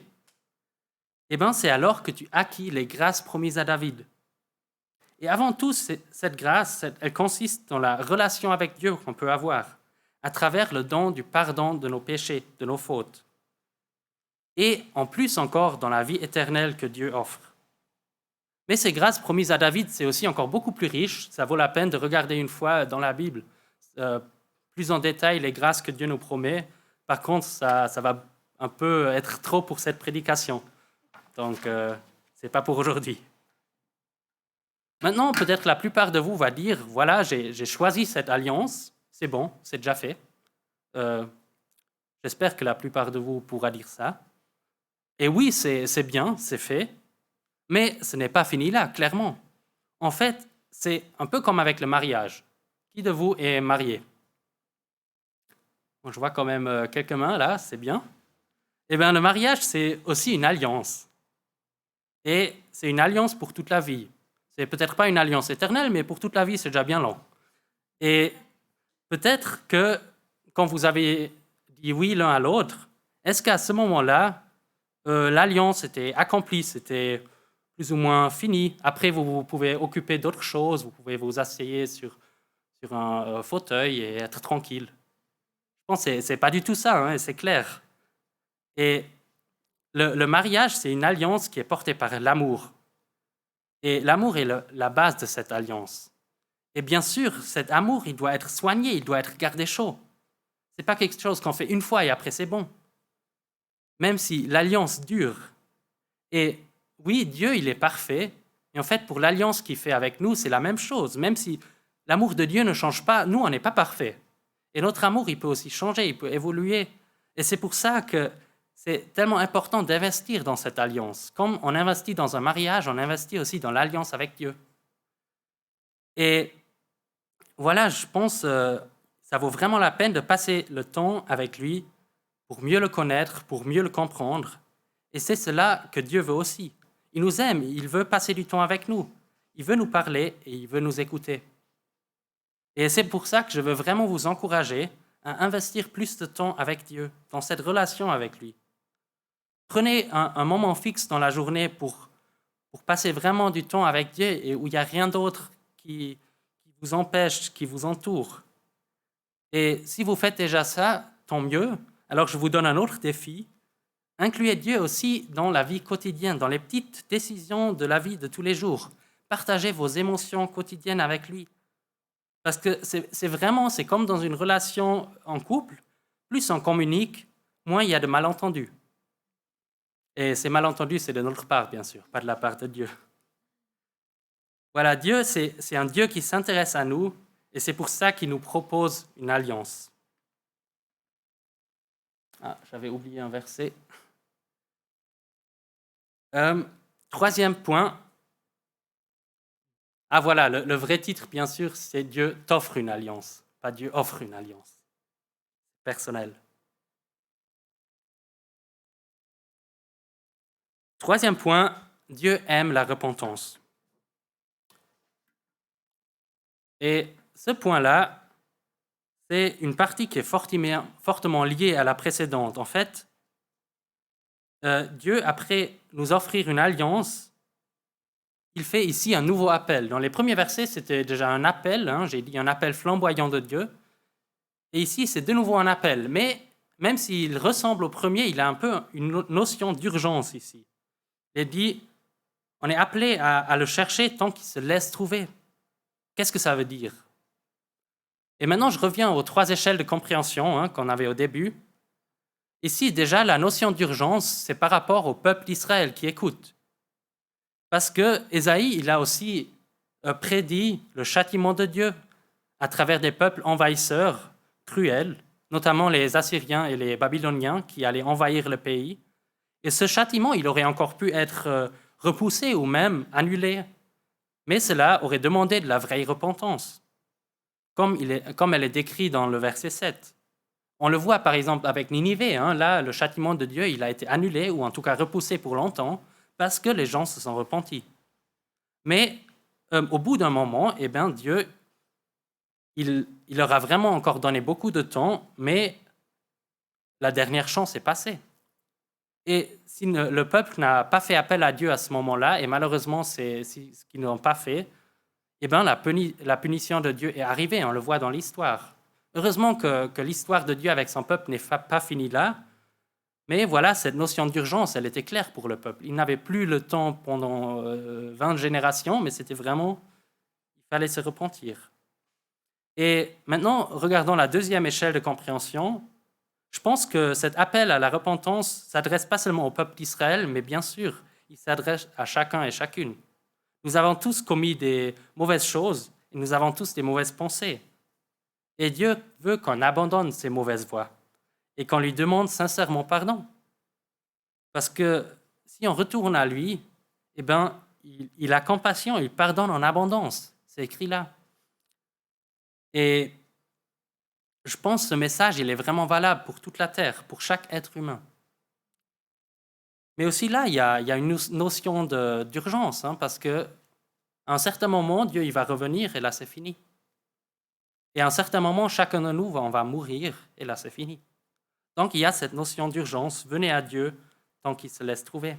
eh bien c'est alors que tu acquis les grâces promises à David. Et avant tout, cette grâce, elle consiste dans la relation avec Dieu qu'on peut avoir à travers le don du pardon de nos péchés, de nos fautes. Et en plus encore dans la vie éternelle que Dieu offre. Mais ces grâces promises à David, c'est aussi encore beaucoup plus riche. Ça vaut la peine de regarder une fois dans la Bible plus en détail les grâces que Dieu nous promet. Par contre, ça va un peu être trop pour cette prédication. Donc, ce n'est pas pour aujourd'hui. Maintenant, peut-être la plupart de vous va dire, voilà, j'ai choisi cette alliance, c'est bon, c'est déjà fait. J'espère que la plupart de vous pourra dire ça. Et oui, c'est bien, c'est fait. Mais ce n'est pas fini là, clairement. En fait, c'est un peu comme avec le mariage. Qui de vous est marié? Bon, je vois quand même quelques mains là, c'est bien. Eh bien, le mariage, c'est aussi une alliance. Et c'est une alliance pour toute la vie. C'est peut-être pas une alliance éternelle, mais pour toute la vie, c'est déjà bien long. Et peut-être que quand vous avez dit oui l'un à l'autre, est-ce qu'à ce moment-là, l'alliance était accomplie, c'était plus ou moins fini. Après, vous pouvez occuper d'autres choses, vous pouvez vous asseoir sur un fauteuil et être tranquille. Je pense que ce n'est pas du tout ça, hein, c'est clair. Et le mariage, c'est une alliance qui est portée par l'amour. Et l'amour est la base de cette alliance. Et bien sûr, cet amour, il doit être soigné, il doit être gardé chaud. Ce n'est pas quelque chose qu'on fait une fois et après c'est bon. Même si l'alliance dure. Et oui, Dieu, il est parfait. Et en fait, pour l'alliance qu'il fait avec nous, c'est la même chose. Même si l'amour de Dieu ne change pas, nous, on n'est pas parfait. Et notre amour, il peut aussi changer, il peut évoluer. Et c'est pour ça que c'est tellement important d'investir dans cette alliance. Comme on investit dans un mariage, on investit aussi dans l'alliance avec Dieu. Et voilà, je pense que ça vaut vraiment la peine de passer le temps avec lui pour mieux le connaître, pour mieux le comprendre. Et c'est cela que Dieu veut aussi. Il nous aime, il veut passer du temps avec nous. Il veut nous parler et il veut nous écouter. Et c'est pour ça que je veux vraiment vous encourager à investir plus de temps avec Dieu, dans cette relation avec lui. Prenez un moment fixe dans la journée pour pour passer vraiment du temps avec Dieu et où il n'y a rien d'autre qui vous empêche, qui vous entoure. Et si vous faites déjà ça, tant mieux. Alors je vous donne un autre défi. Incluez Dieu aussi dans la vie quotidienne, dans les petites décisions de la vie de tous les jours. Partagez vos émotions quotidiennes avec lui. Parce que c'est comme dans une relation en couple. Plus on communique, moins il y a de malentendus. Et ces malentendus, c'est de notre part, bien sûr, pas de la part de Dieu. Voilà, Dieu, c'est un Dieu qui s'intéresse à nous, et c'est pour ça qu'il nous propose une alliance. Ah, j'avais oublié un verset. Troisième point. Ah voilà, le vrai titre, bien sûr, c'est Dieu t'offre une alliance, pas Dieu offre une alliance. Personnel. Troisième point, Dieu aime la repentance. Et ce point-là, c'est une partie qui est fortement liée à la précédente. En fait, Dieu, après nous offrir une alliance, il fait ici un nouveau appel. Dans les premiers versets, c'était déjà un appel, j'ai dit un appel flamboyant de Dieu. Et ici, c'est de nouveau un appel. Mais même s'il ressemble au premier, il a un peu une notion d'urgence ici. Il dit, on est appelé à le chercher tant qu'il se laisse trouver. Qu'est-ce que ça veut dire? Et maintenant, je reviens aux 3 échelles de compréhension qu'on avait au début. Ici, déjà, la notion d'urgence, c'est par rapport au peuple d'Israël qui écoute. Parce que Ésaïe, il a aussi prédit le châtiment de Dieu à travers des peuples envahisseurs, cruels, notamment les Assyriens et les Babyloniens qui allaient envahir le pays. Et ce châtiment, il aurait encore pu être repoussé ou même annulé. Mais cela aurait demandé de la vraie repentance, comme elle est décrite dans le verset 7. On le voit par exemple avec Ninive. Là, le châtiment de Dieu, il a été annulé ou en tout cas repoussé pour longtemps parce que les gens se sont repentis. Mais au bout d'un moment, Dieu, il leur a vraiment encore donné beaucoup de temps, mais la dernière chance est passée. Et si le peuple n'a pas fait appel à Dieu à ce moment-là, et malheureusement c'est ce qu'ils n'ont pas fait, la punition de Dieu est arrivée, on le voit dans l'histoire. Heureusement que l'histoire de Dieu avec son peuple n'est pas finie là, mais voilà, cette notion d'urgence, elle était claire pour le peuple. Il n'avait plus le temps pendant 20 générations, mais c'était vraiment, il fallait se repentir. Et maintenant, regardons la deuxième échelle de compréhension. Je pense que cet appel à la repentance s'adresse pas seulement au peuple d'Israël, mais bien sûr, il s'adresse à chacun et chacune. Nous avons tous commis des mauvaises choses et nous avons tous des mauvaises pensées. Et Dieu veut qu'on abandonne ces mauvaises voies et qu'on lui demande sincèrement pardon. Parce que si on retourne à lui, il a compassion, il pardonne en abondance. C'est écrit là. Et je pense que ce message, il est vraiment valable pour toute la terre, pour chaque être humain. Mais aussi là, il y a une notion d'urgence, parce qu'à un certain moment, Dieu il va revenir et là, c'est fini. Et à un certain moment, chacun de nous, on va mourir et là, c'est fini. Donc, il y a cette notion d'urgence. Venez à Dieu tant qu'il se laisse trouver.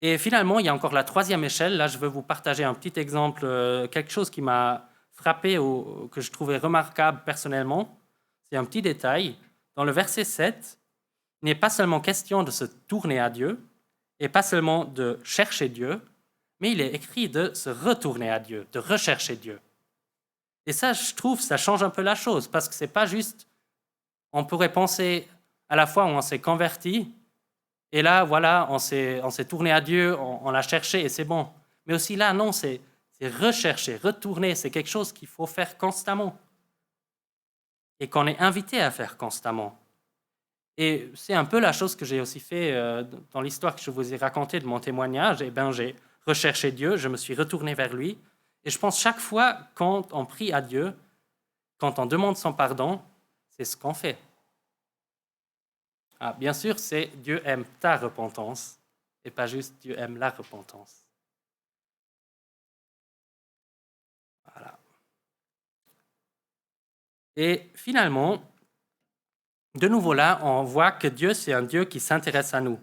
Et finalement, il y a encore la troisième échelle. Là, je veux vous partager un petit exemple, quelque chose qui m'a frappé ou que je trouvais remarquable personnellement. C'est un petit détail. Dans le verset 7, il n'est pas seulement question de se tourner à Dieu et pas seulement de chercher Dieu, mais il est écrit de se retourner à Dieu, de rechercher Dieu. Et ça, je trouve, ça change un peu la chose parce que c'est pas juste, on pourrait penser à la fois où on s'est converti et là, voilà, on s'est tourné à Dieu, on l'a cherché et c'est bon. Mais aussi là, non, c'est rechercher, retourner, c'est quelque chose qu'il faut faire constamment et qu'on est invité à faire constamment. Et c'est un peu la chose que j'ai aussi fait dans l'histoire que je vous ai racontée de mon témoignage. J'ai recherché Dieu, je me suis retourné vers lui. Et je pense chaque fois quand on prie à Dieu, quand on demande son pardon, c'est ce qu'on fait. Bien sûr, c'est Dieu aime ta repentance et pas juste Dieu aime la repentance. Voilà. Et finalement, de nouveau là, on voit que Dieu, c'est un Dieu qui s'intéresse à nous.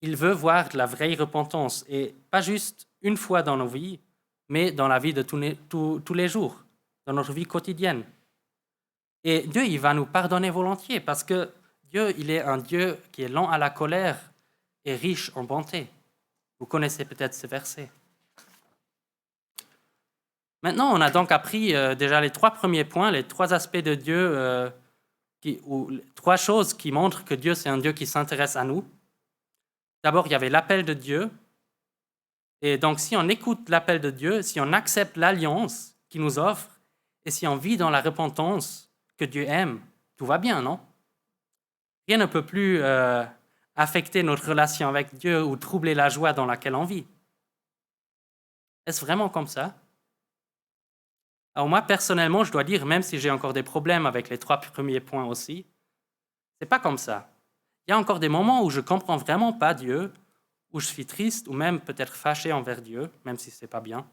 il veut voir de la vraie repentance, et pas juste une fois dans nos vies, mais dans la vie de tous les jours, dans notre vie quotidienne. Et Dieu, il va nous pardonner volontiers, parce que Dieu, il est un Dieu qui est lent à la colère et riche en bonté. Vous connaissez peut-être ce verset. Maintenant, on a donc appris déjà les 3 premiers points, les 3 aspects de Dieu, ou 3 choses qui montrent que Dieu, c'est un Dieu qui s'intéresse à nous. D'abord, il y avait l'appel de Dieu. Et donc, si on écoute l'appel de Dieu, si on accepte l'alliance qu'il nous offre, et si on vit dans la repentance que Dieu aime, tout va bien, non? Rien ne peut plus affecter notre relation avec Dieu ou troubler la joie dans laquelle on vit. Est-ce vraiment comme ça? Alors moi, personnellement, je dois dire, même si j'ai encore des problèmes avec les 3 premiers points aussi, c'est pas comme ça. Il y a encore des moments où je comprends vraiment pas Dieu, où je suis triste ou même peut-être fâché envers Dieu, même si c'est pas bien,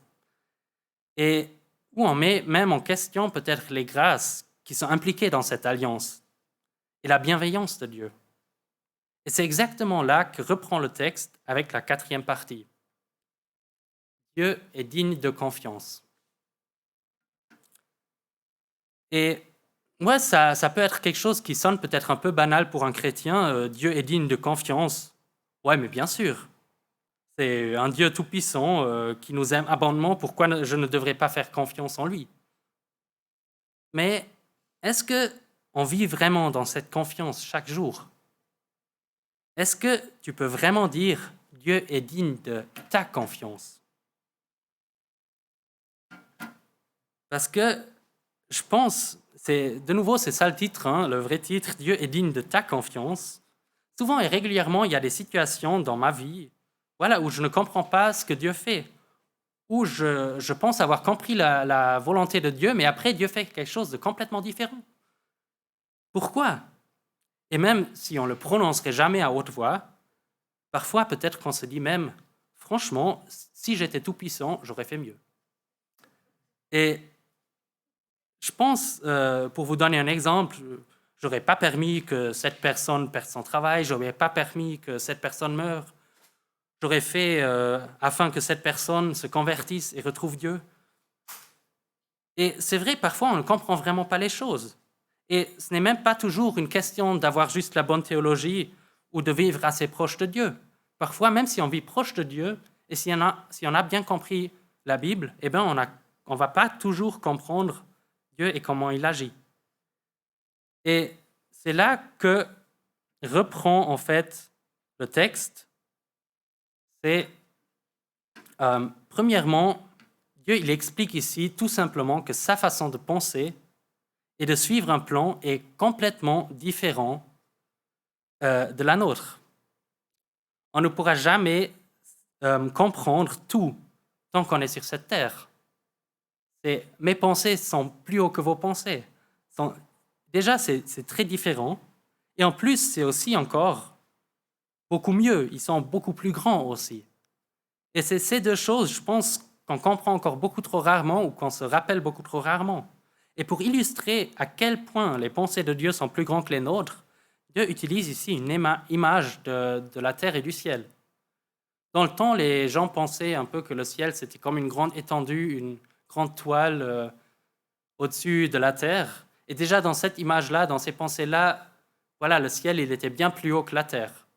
et où on met même en question peut-être les grâces qui sont impliquées dans cette alliance et la bienveillance de Dieu. Et c'est exactement là que reprend le texte avec la 4e partie. Dieu est digne de confiance. Et moi, ça peut être quelque chose qui sonne peut-être un peu banal pour un chrétien. Dieu est digne de confiance. Ouais, mais bien sûr. C'est un Dieu tout-puissant qui nous aime abondamment. Pourquoi je ne devrais pas faire confiance en lui? Mais est-ce qu'on vit vraiment dans cette confiance chaque jour? Est-ce que tu peux vraiment dire Dieu est digne de ta confiance? Parce que je pense, de nouveau, c'est ça le titre, hein, le vrai titre, Dieu est digne de ta confiance. Souvent et régulièrement, il y a des situations dans ma vie où je ne comprends pas ce que Dieu fait, où je pense avoir compris la volonté de Dieu, mais après, Dieu fait quelque chose de complètement différent. Pourquoi? Et même si on ne le prononcerait jamais à haute voix, parfois peut-être qu'on se dit même, franchement, si j'étais tout puissant, j'aurais fait mieux. Et je pense, pour vous donner un exemple, je n'aurais pas permis que cette personne perde son travail, je n'aurais pas permis que cette personne meure. J'aurais fait afin que cette personne se convertisse et retrouve Dieu. Et c'est vrai, parfois, on ne comprend vraiment pas les choses. Et ce n'est même pas toujours une question d'avoir juste la bonne théologie ou de vivre assez proche de Dieu. Parfois, même si on vit proche de Dieu, et si on a bien compris la Bible, eh bien, on ne va pas toujours comprendre Dieu et comment il agit. Et c'est là que reprend en fait le texte. C'est premièrement, Dieu il explique ici tout simplement que sa façon de penser et de suivre un plan est complètement différent de la nôtre. On ne pourra jamais comprendre tout tant qu'on est sur cette terre. Mes pensées sont plus hautes que vos pensées. Déjà, c'est très différent. Et en plus, c'est aussi encore beaucoup mieux. Ils sont beaucoup plus grands aussi. Et c'est ces 2 choses, je pense, qu'on comprend encore beaucoup trop rarement ou qu'on se rappelle beaucoup trop rarement. Et pour illustrer à quel point les pensées de Dieu sont plus grandes que les nôtres, Dieu utilise ici une image de la terre et du ciel. Dans le temps, les gens pensaient un peu que le ciel, c'était comme une grande étendue, une grande toile au-dessus de la terre. Et déjà dans cette image-là, dans ces pensées-là, le ciel, il était bien plus haut que la terre.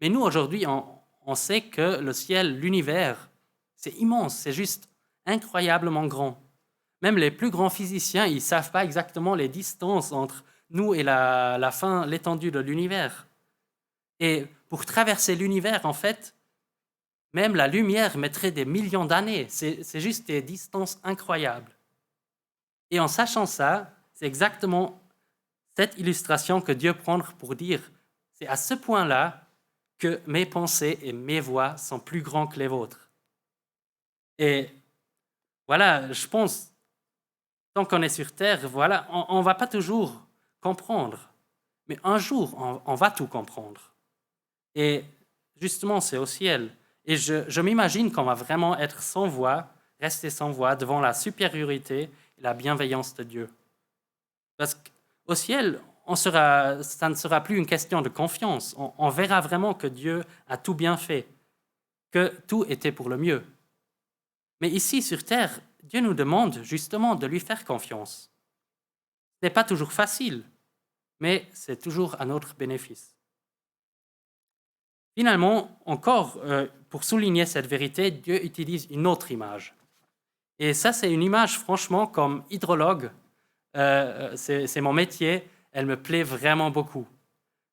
Mais nous, aujourd'hui, on sait que le ciel, l'univers, c'est immense, c'est juste incroyablement grand. Même les plus grands physiciens, ils ne savent pas exactement les distances entre nous et la fin, l'étendue de l'univers. Et pour traverser l'univers, en fait, même la lumière mettrait des millions d'années. C'est juste des distances incroyables. Et en sachant ça, c'est exactement cette illustration que Dieu prend pour dire, c'est à ce point-là que mes pensées et mes voix sont plus grands que les vôtres. Et je pense, tant qu'on est sur Terre, on ne va pas toujours comprendre. Mais un jour, on va tout comprendre. Et justement, c'est au ciel. Et je m'imagine qu'on va vraiment être sans voix, rester sans voix devant la supériorité et la bienveillance de Dieu. Parce qu'au ciel, ça ne sera plus une question de confiance. On verra vraiment que Dieu a tout bien fait, que tout était pour le mieux. Mais ici, sur terre, Dieu nous demande justement de lui faire confiance. Ce n'est pas toujours facile, mais c'est toujours à notre bénéfice. Finalement, encore, pour souligner cette vérité, Dieu utilise une autre image. Et ça, c'est une image, franchement, comme hydrologue, c'est mon métier, elle me plaît vraiment beaucoup.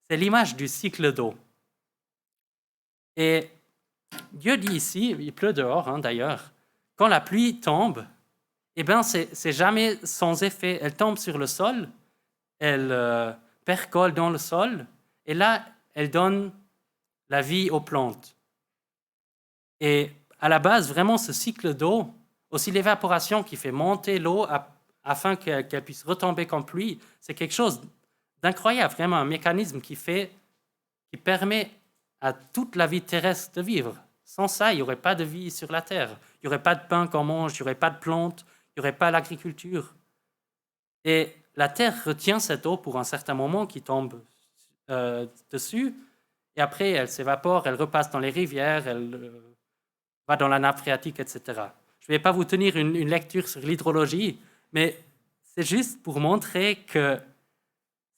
C'est l'image du cycle d'eau. Et Dieu dit ici, il pleut dehors d'ailleurs, quand la pluie tombe, eh bien, c'est jamais sans effet. Elle tombe sur le sol, elle percole dans le sol, et là, elle donne la vie aux plantes. Et à la base, vraiment, ce cycle d'eau, aussi l'évaporation qui fait monter l'eau afin qu'elle puisse retomber comme pluie, c'est quelque chose d'incroyable, vraiment un mécanisme qui permet à toute la vie terrestre de vivre. Sans ça, il n'y aurait pas de vie sur la terre. Il n'y aurait pas de pain qu'on mange, il n'y aurait pas de plantes, il n'y aurait pas l'agriculture. Et la terre retient cette eau pour un certain moment qui tombe dessus, et après elle s'évapore, elle repasse dans les rivières, elle va dans la nappe phréatique, etc. Je ne vais pas vous tenir une lecture sur l'hydrologie, mais c'est juste pour montrer que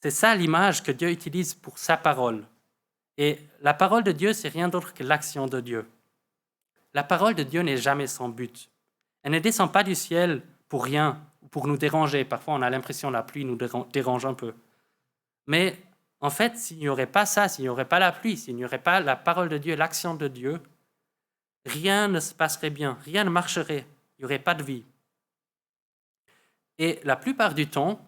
c'est ça l'image que Dieu utilise pour sa parole. Et la parole de Dieu, c'est rien d'autre que l'action de Dieu. La parole de Dieu n'est jamais sans but. Elle ne descend pas du ciel pour rien, pour nous déranger. Parfois, on a l'impression que la pluie nous dérange un peu. Mais en fait, s'il n'y aurait pas ça, s'il n'y aurait pas la pluie, s'il n'y aurait pas la parole de Dieu, l'action de Dieu, rien ne se passerait bien, rien ne marcherait, il n'y aurait pas de vie. Et la plupart du temps,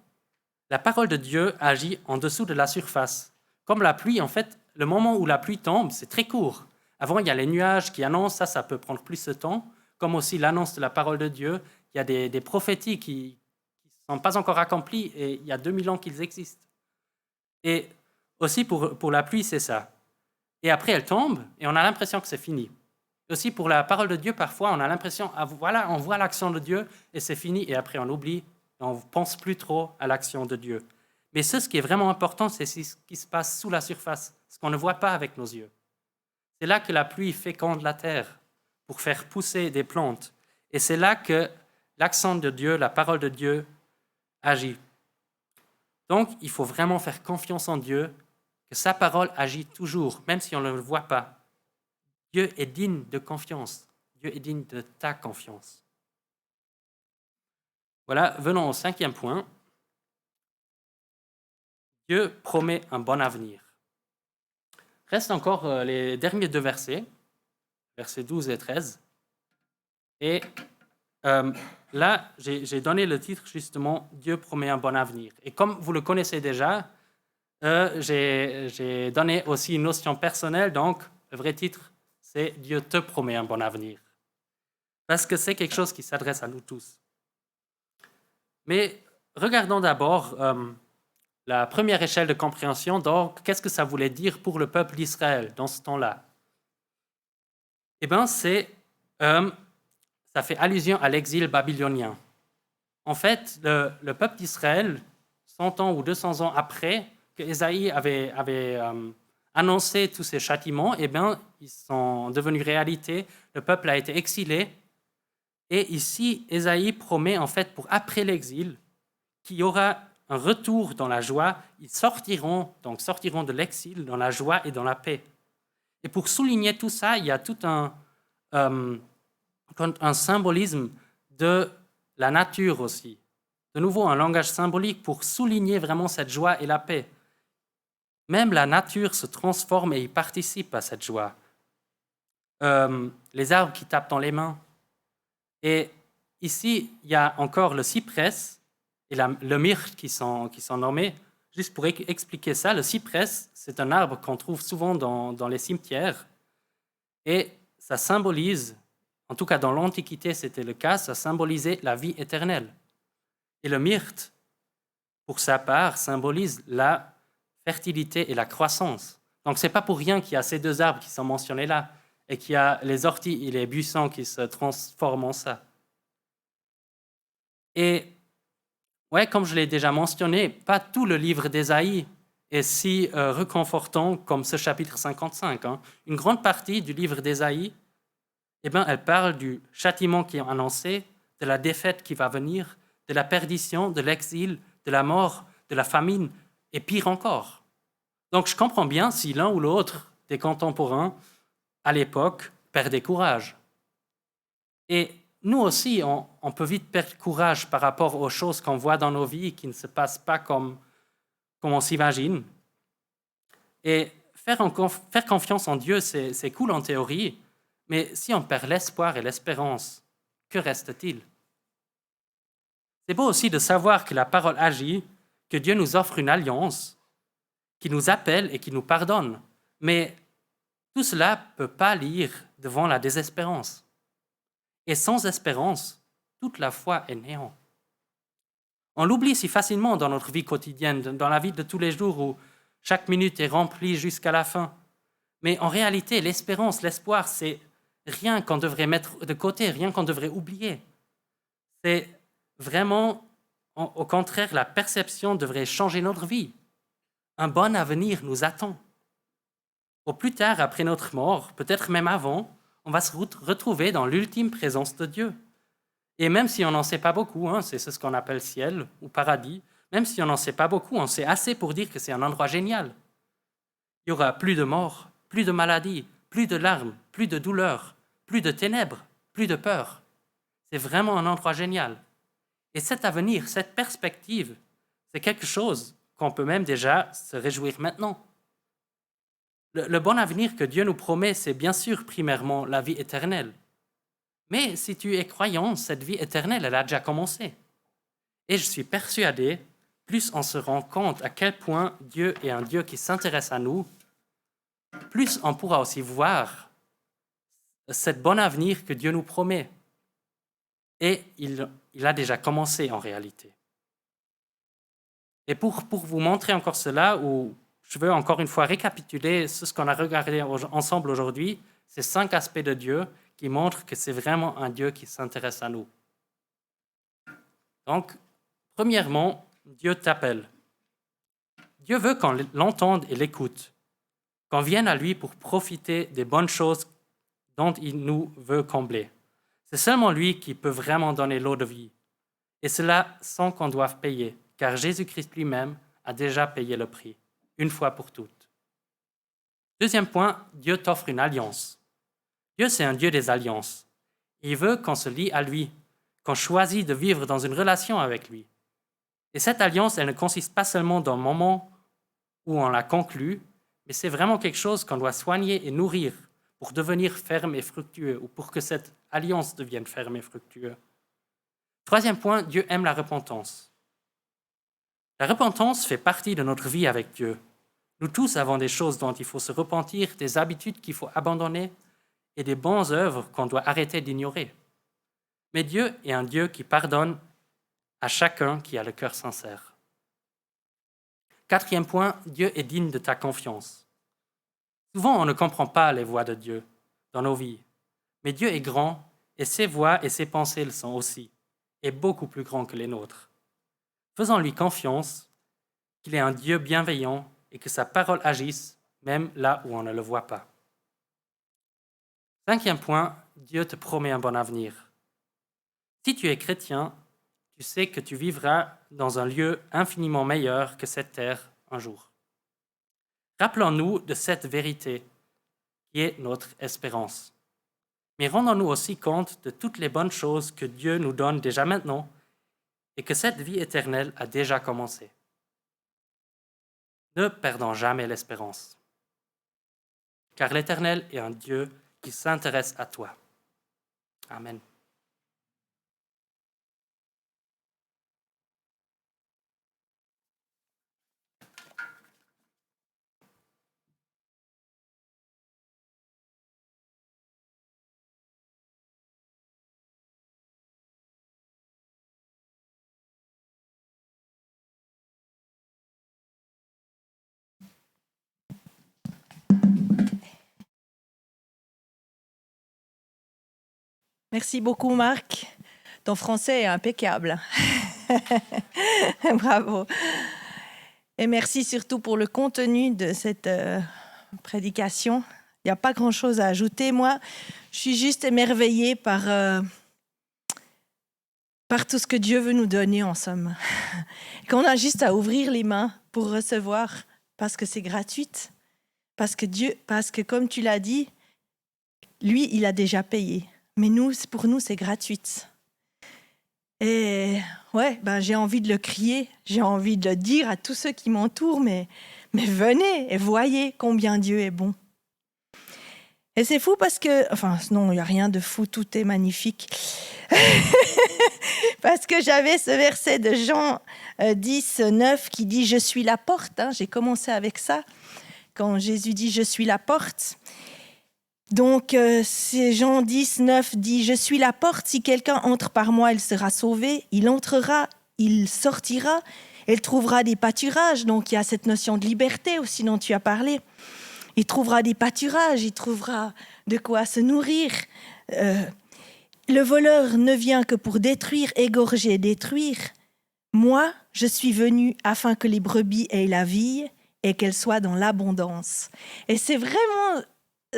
la parole de Dieu agit en dessous de la surface. Comme la pluie, en fait, le moment où la pluie tombe, c'est très court. Avant, il y a les nuages qui annoncent, ça peut prendre plus de temps, comme aussi l'annonce de la parole de Dieu. Il y a des prophéties qui ne sont pas encore accomplies et il y a 2000 ans qu'ils existent. Et aussi pour la pluie, c'est ça. Et après, elle tombe et on a l'impression que c'est fini. Aussi pour la parole de Dieu, parfois, on a l'impression, voilà, on voit l'action de Dieu et c'est fini. Et après, on oublie, on ne pense plus trop à l'action de Dieu. Mais ce qui est vraiment important, c'est ce qui se passe sous la surface, ce qu'on ne voit pas avec nos yeux. C'est là que la pluie féconde la terre pour faire pousser des plantes. Et c'est là que l'action de Dieu, la parole de Dieu, agit. Donc, il faut vraiment faire confiance en Dieu, que sa parole agit toujours, même si on ne le voit pas. Dieu est digne de confiance. Dieu est digne de ta confiance. Voilà, venons au 5e point. Dieu promet un bon avenir. Restent encore les derniers 2 versets, versets 12 et 13. Et là, j'ai donné le titre justement « Dieu promet un bon avenir ». Et comme vous le connaissez déjà, j'ai donné aussi une notion personnelle, donc le vrai titre, c'est « Dieu te promet un bon avenir ». Parce que c'est quelque chose qui s'adresse à nous tous. Mais regardons d'abord la première échelle de compréhension, donc qu'est-ce que ça voulait dire pour le peuple d'Israël dans ce temps-là? Eh bien, ça fait allusion à l'exil babylonien. En fait, le peuple d'Israël, 100 ans ou 200 ans après que Ésaïe avait annoncé tous ces châtiments, eh bien, ils sont devenus réalité. Le peuple a été exilé. Et ici, Ésaïe promet, en fait, pour après l'exil, qu'il y aura un retour dans la joie. Ils sortiront de l'exil dans la joie et dans la paix. Et pour souligner tout ça, il y a tout un symbolisme de la nature aussi. De nouveau, un langage symbolique pour souligner vraiment cette joie et la paix. Même la nature se transforme et y participe à cette joie. Les arbres qui tapent dans les mains. Et ici, il y a encore le cyprès et le myrte qui sont nommés. Juste pour expliquer ça, le cyprès, c'est un arbre qu'on trouve souvent dans les cimetières. Et ça symbolise, en tout cas dans l'Antiquité c'était le cas, ça symbolisait la vie éternelle. Et le myrte, pour sa part, symbolise la fertilité et la croissance. Donc ce n'est pas pour rien qu'il y a ces 2 arbres qui sont mentionnés là, et qu'il y a les orties et les buissons qui se transforment en ça. Et Ouais, comme je l'ai déjà mentionné, pas tout le livre d'Ésaïe est si réconfortant comme ce chapitre 55. Une grande partie du livre d'Ésaïe, elle parle du châtiment qui est annoncé, de la défaite qui va venir, de la perdition, de l'exil, de la mort, de la famine, et pire encore. Donc je comprends bien si l'un ou l'autre des contemporains, à l'époque, perdait courage. Et nous aussi, on peut vite perdre courage par rapport aux choses qu'on voit dans nos vies qui ne se passent pas comme on s'imagine. Et faire confiance en Dieu, c'est cool en théorie, mais si on perd l'espoir et l'espérance, que reste-t-il? C'est beau aussi de savoir que la parole agit, que Dieu nous offre une alliance, qui nous appelle et qui nous pardonne. Mais tout cela ne peut pas lire devant la désespérance. Et sans espérance, toute la foi est néant. On l'oublie si facilement dans notre vie quotidienne, dans la vie de tous les jours où chaque minute est remplie jusqu'à la fin. Mais en réalité, l'espérance, l'espoir, c'est rien qu'on devrait mettre de côté, rien qu'on devrait oublier. C'est vraiment, au contraire, la perception devrait changer notre vie. Un bon avenir nous attend. Au plus tard, après notre mort, peut-être même avant, on va se retrouver dans l'ultime présence de Dieu. Et même si on n'en sait pas beaucoup, c'est ce qu'on appelle ciel ou paradis, même si on n'en sait pas beaucoup, on sait assez pour dire que c'est un endroit génial. Il y aura plus de mort, plus de maladies, plus de larmes, plus de douleurs, plus de ténèbres, plus de peur. C'est vraiment un endroit génial. Et cet avenir, cette perspective, c'est quelque chose qu'on peut même déjà se réjouir maintenant. Le bon avenir que Dieu nous promet, c'est bien sûr primairement la vie éternelle. Mais si tu es croyant, cette vie éternelle, elle a déjà commencé. Et je suis persuadé, plus on se rend compte à quel point Dieu est un Dieu qui s'intéresse à nous, plus on pourra aussi voir cet bon avenir que Dieu nous promet. Et il a déjà commencé en réalité. Et pour vous montrer encore cela, je veux encore une fois récapituler ce qu'on a regardé ensemble aujourd'hui, ces 5 aspects de Dieu qui montrent que c'est vraiment un Dieu qui s'intéresse à nous. Donc, premièrement, Dieu t'appelle. Dieu veut qu'on l'entende et l'écoute, qu'on vienne à lui pour profiter des bonnes choses dont il nous veut combler. C'est seulement lui qui peut vraiment donner l'eau de vie, et cela sans qu'on doive payer, car Jésus-Christ lui-même a déjà payé le prix, une fois pour toutes. Deuxième point, Dieu t'offre une alliance. Dieu, c'est un Dieu des alliances. Il veut qu'on se lie à lui, qu'on choisit de vivre dans une relation avec lui. Et cette alliance, elle ne consiste pas seulement dans le moment où on la conclut, mais c'est vraiment quelque chose qu'on doit soigner et nourrir pour devenir ferme et fructueux, ou pour que cette alliance devienne ferme et fructueuse. Troisième point, Dieu aime la repentance. La repentance fait partie de notre vie avec Dieu. Nous tous avons des choses dont il faut se repentir, des habitudes qu'il faut abandonner et des bonnes œuvres qu'on doit arrêter d'ignorer. Mais Dieu est un Dieu qui pardonne à chacun qui a le cœur sincère. Quatrième point, Dieu est digne de ta confiance. Souvent, on ne comprend pas les voies de Dieu dans nos vies, mais Dieu est grand et ses voies et ses pensées le sont aussi, et beaucoup plus grands que les nôtres. Faisons-lui confiance qu'il est un Dieu bienveillant et que sa parole agisse même là où on ne le voit pas. Cinquième point, Dieu te promet un bon avenir. Si tu es chrétien, tu sais que tu vivras dans un lieu infiniment meilleur que cette terre un jour. Rappelons-nous de cette vérité qui est notre espérance. Mais rendons-nous aussi compte de toutes les bonnes choses que Dieu nous donne déjà maintenant et que cette vie éternelle a déjà commencé. Ne perdons jamais l'espérance, car l'Éternel est un Dieu qui s'intéresse à toi. Amen. Merci beaucoup, Marc. Ton français est impeccable. Bravo. Et merci surtout pour le contenu de cette prédication. Il n'y a pas grand-chose à ajouter. Moi, je suis juste émerveillée par tout ce que Dieu veut nous donner, en somme. Qu'on a juste à ouvrir les mains pour recevoir, parce que c'est gratuit. Parce que comme tu l'as dit, lui, il a déjà payé. Mais pour nous, c'est gratuit. Et ouais, j'ai envie de le crier, j'ai envie de le dire à tous ceux qui m'entourent, mais venez et voyez combien Dieu est bon. Et c'est fou parce que, non, il n'y a rien de fou, tout est magnifique. Parce que j'avais ce verset de Jean 10, 9 qui dit « Je suis la porte ». J'ai commencé avec ça, quand Jésus dit « Je suis la porte ». Donc, c'est Jean 10, 9 dit « Je suis la porte, si quelqu'un entre par moi, il sera sauvé. Il entrera, il sortira, il trouvera des pâturages. » Donc, il y a cette notion de liberté aussi dont tu as parlé. Il trouvera des pâturages, il trouvera de quoi se nourrir. Le voleur ne vient que pour détruire, égorger, détruire. Moi, je suis venu afin que les brebis aient la vie et qu'elles soient dans l'abondance. Et c'est vraiment,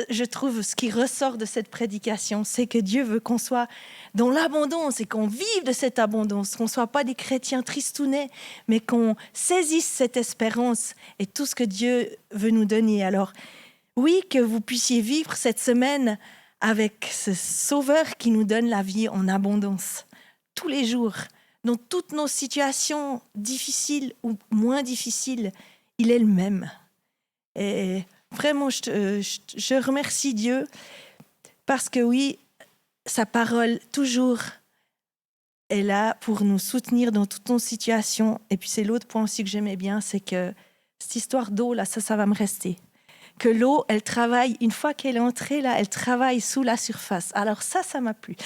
je trouve, ce qui ressort de cette prédication, c'est que Dieu veut qu'on soit dans l'abondance et qu'on vive de cette abondance, qu'on ne soit pas des chrétiens tristounets, mais qu'on saisisse cette espérance et tout ce que Dieu veut nous donner. Alors, oui, que vous puissiez vivre cette semaine avec ce Sauveur qui nous donne la vie en abondance, tous les jours, dans toutes nos situations difficiles ou moins difficiles, il est le même. Et vraiment, je remercie Dieu parce que oui, sa parole toujours est là pour nous soutenir dans toutes nos situations. Et puis c'est l'autre point aussi que j'aimais bien, c'est que cette histoire d'eau, là, ça va me rester. Que l'eau, elle travaille, une fois qu'elle est entrée, là, elle travaille sous la surface. Alors ça m'a plu.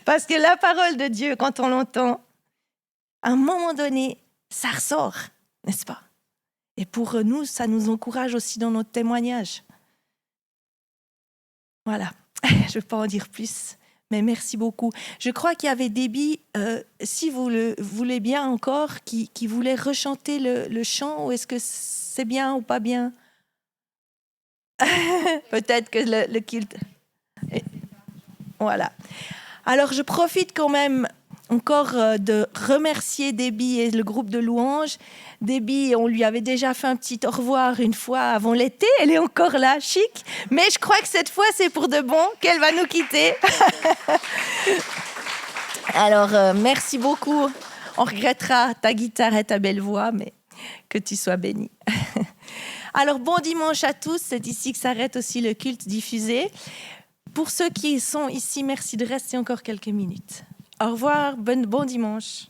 Parce que la parole de Dieu, quand on l'entend, à un moment donné, ça ressort, n'est-ce pas? Et pour nous, ça nous encourage aussi dans notre témoignage. Voilà, je ne vais pas en dire plus, mais merci beaucoup. Je crois qu'il y avait Déby, si vous le voulez bien encore, qui voulait rechanter le chant, ou est-ce que c'est bien ou pas bien? Peut-être que le culte... Voilà. Alors, je profite quand même encore de remercier Déby et le groupe de louanges. Déby, on lui avait déjà fait un petit au revoir une fois avant l'été. Elle est encore là, chic. Mais je crois que cette fois, c'est pour de bon qu'elle va nous quitter. Alors, merci beaucoup. On regrettera ta guitare et ta belle voix, mais que tu sois béni. Alors, bon dimanche à tous. C'est ici que s'arrête aussi le culte diffusé. Pour ceux qui sont ici, merci de rester encore quelques minutes. Au revoir, bon dimanche.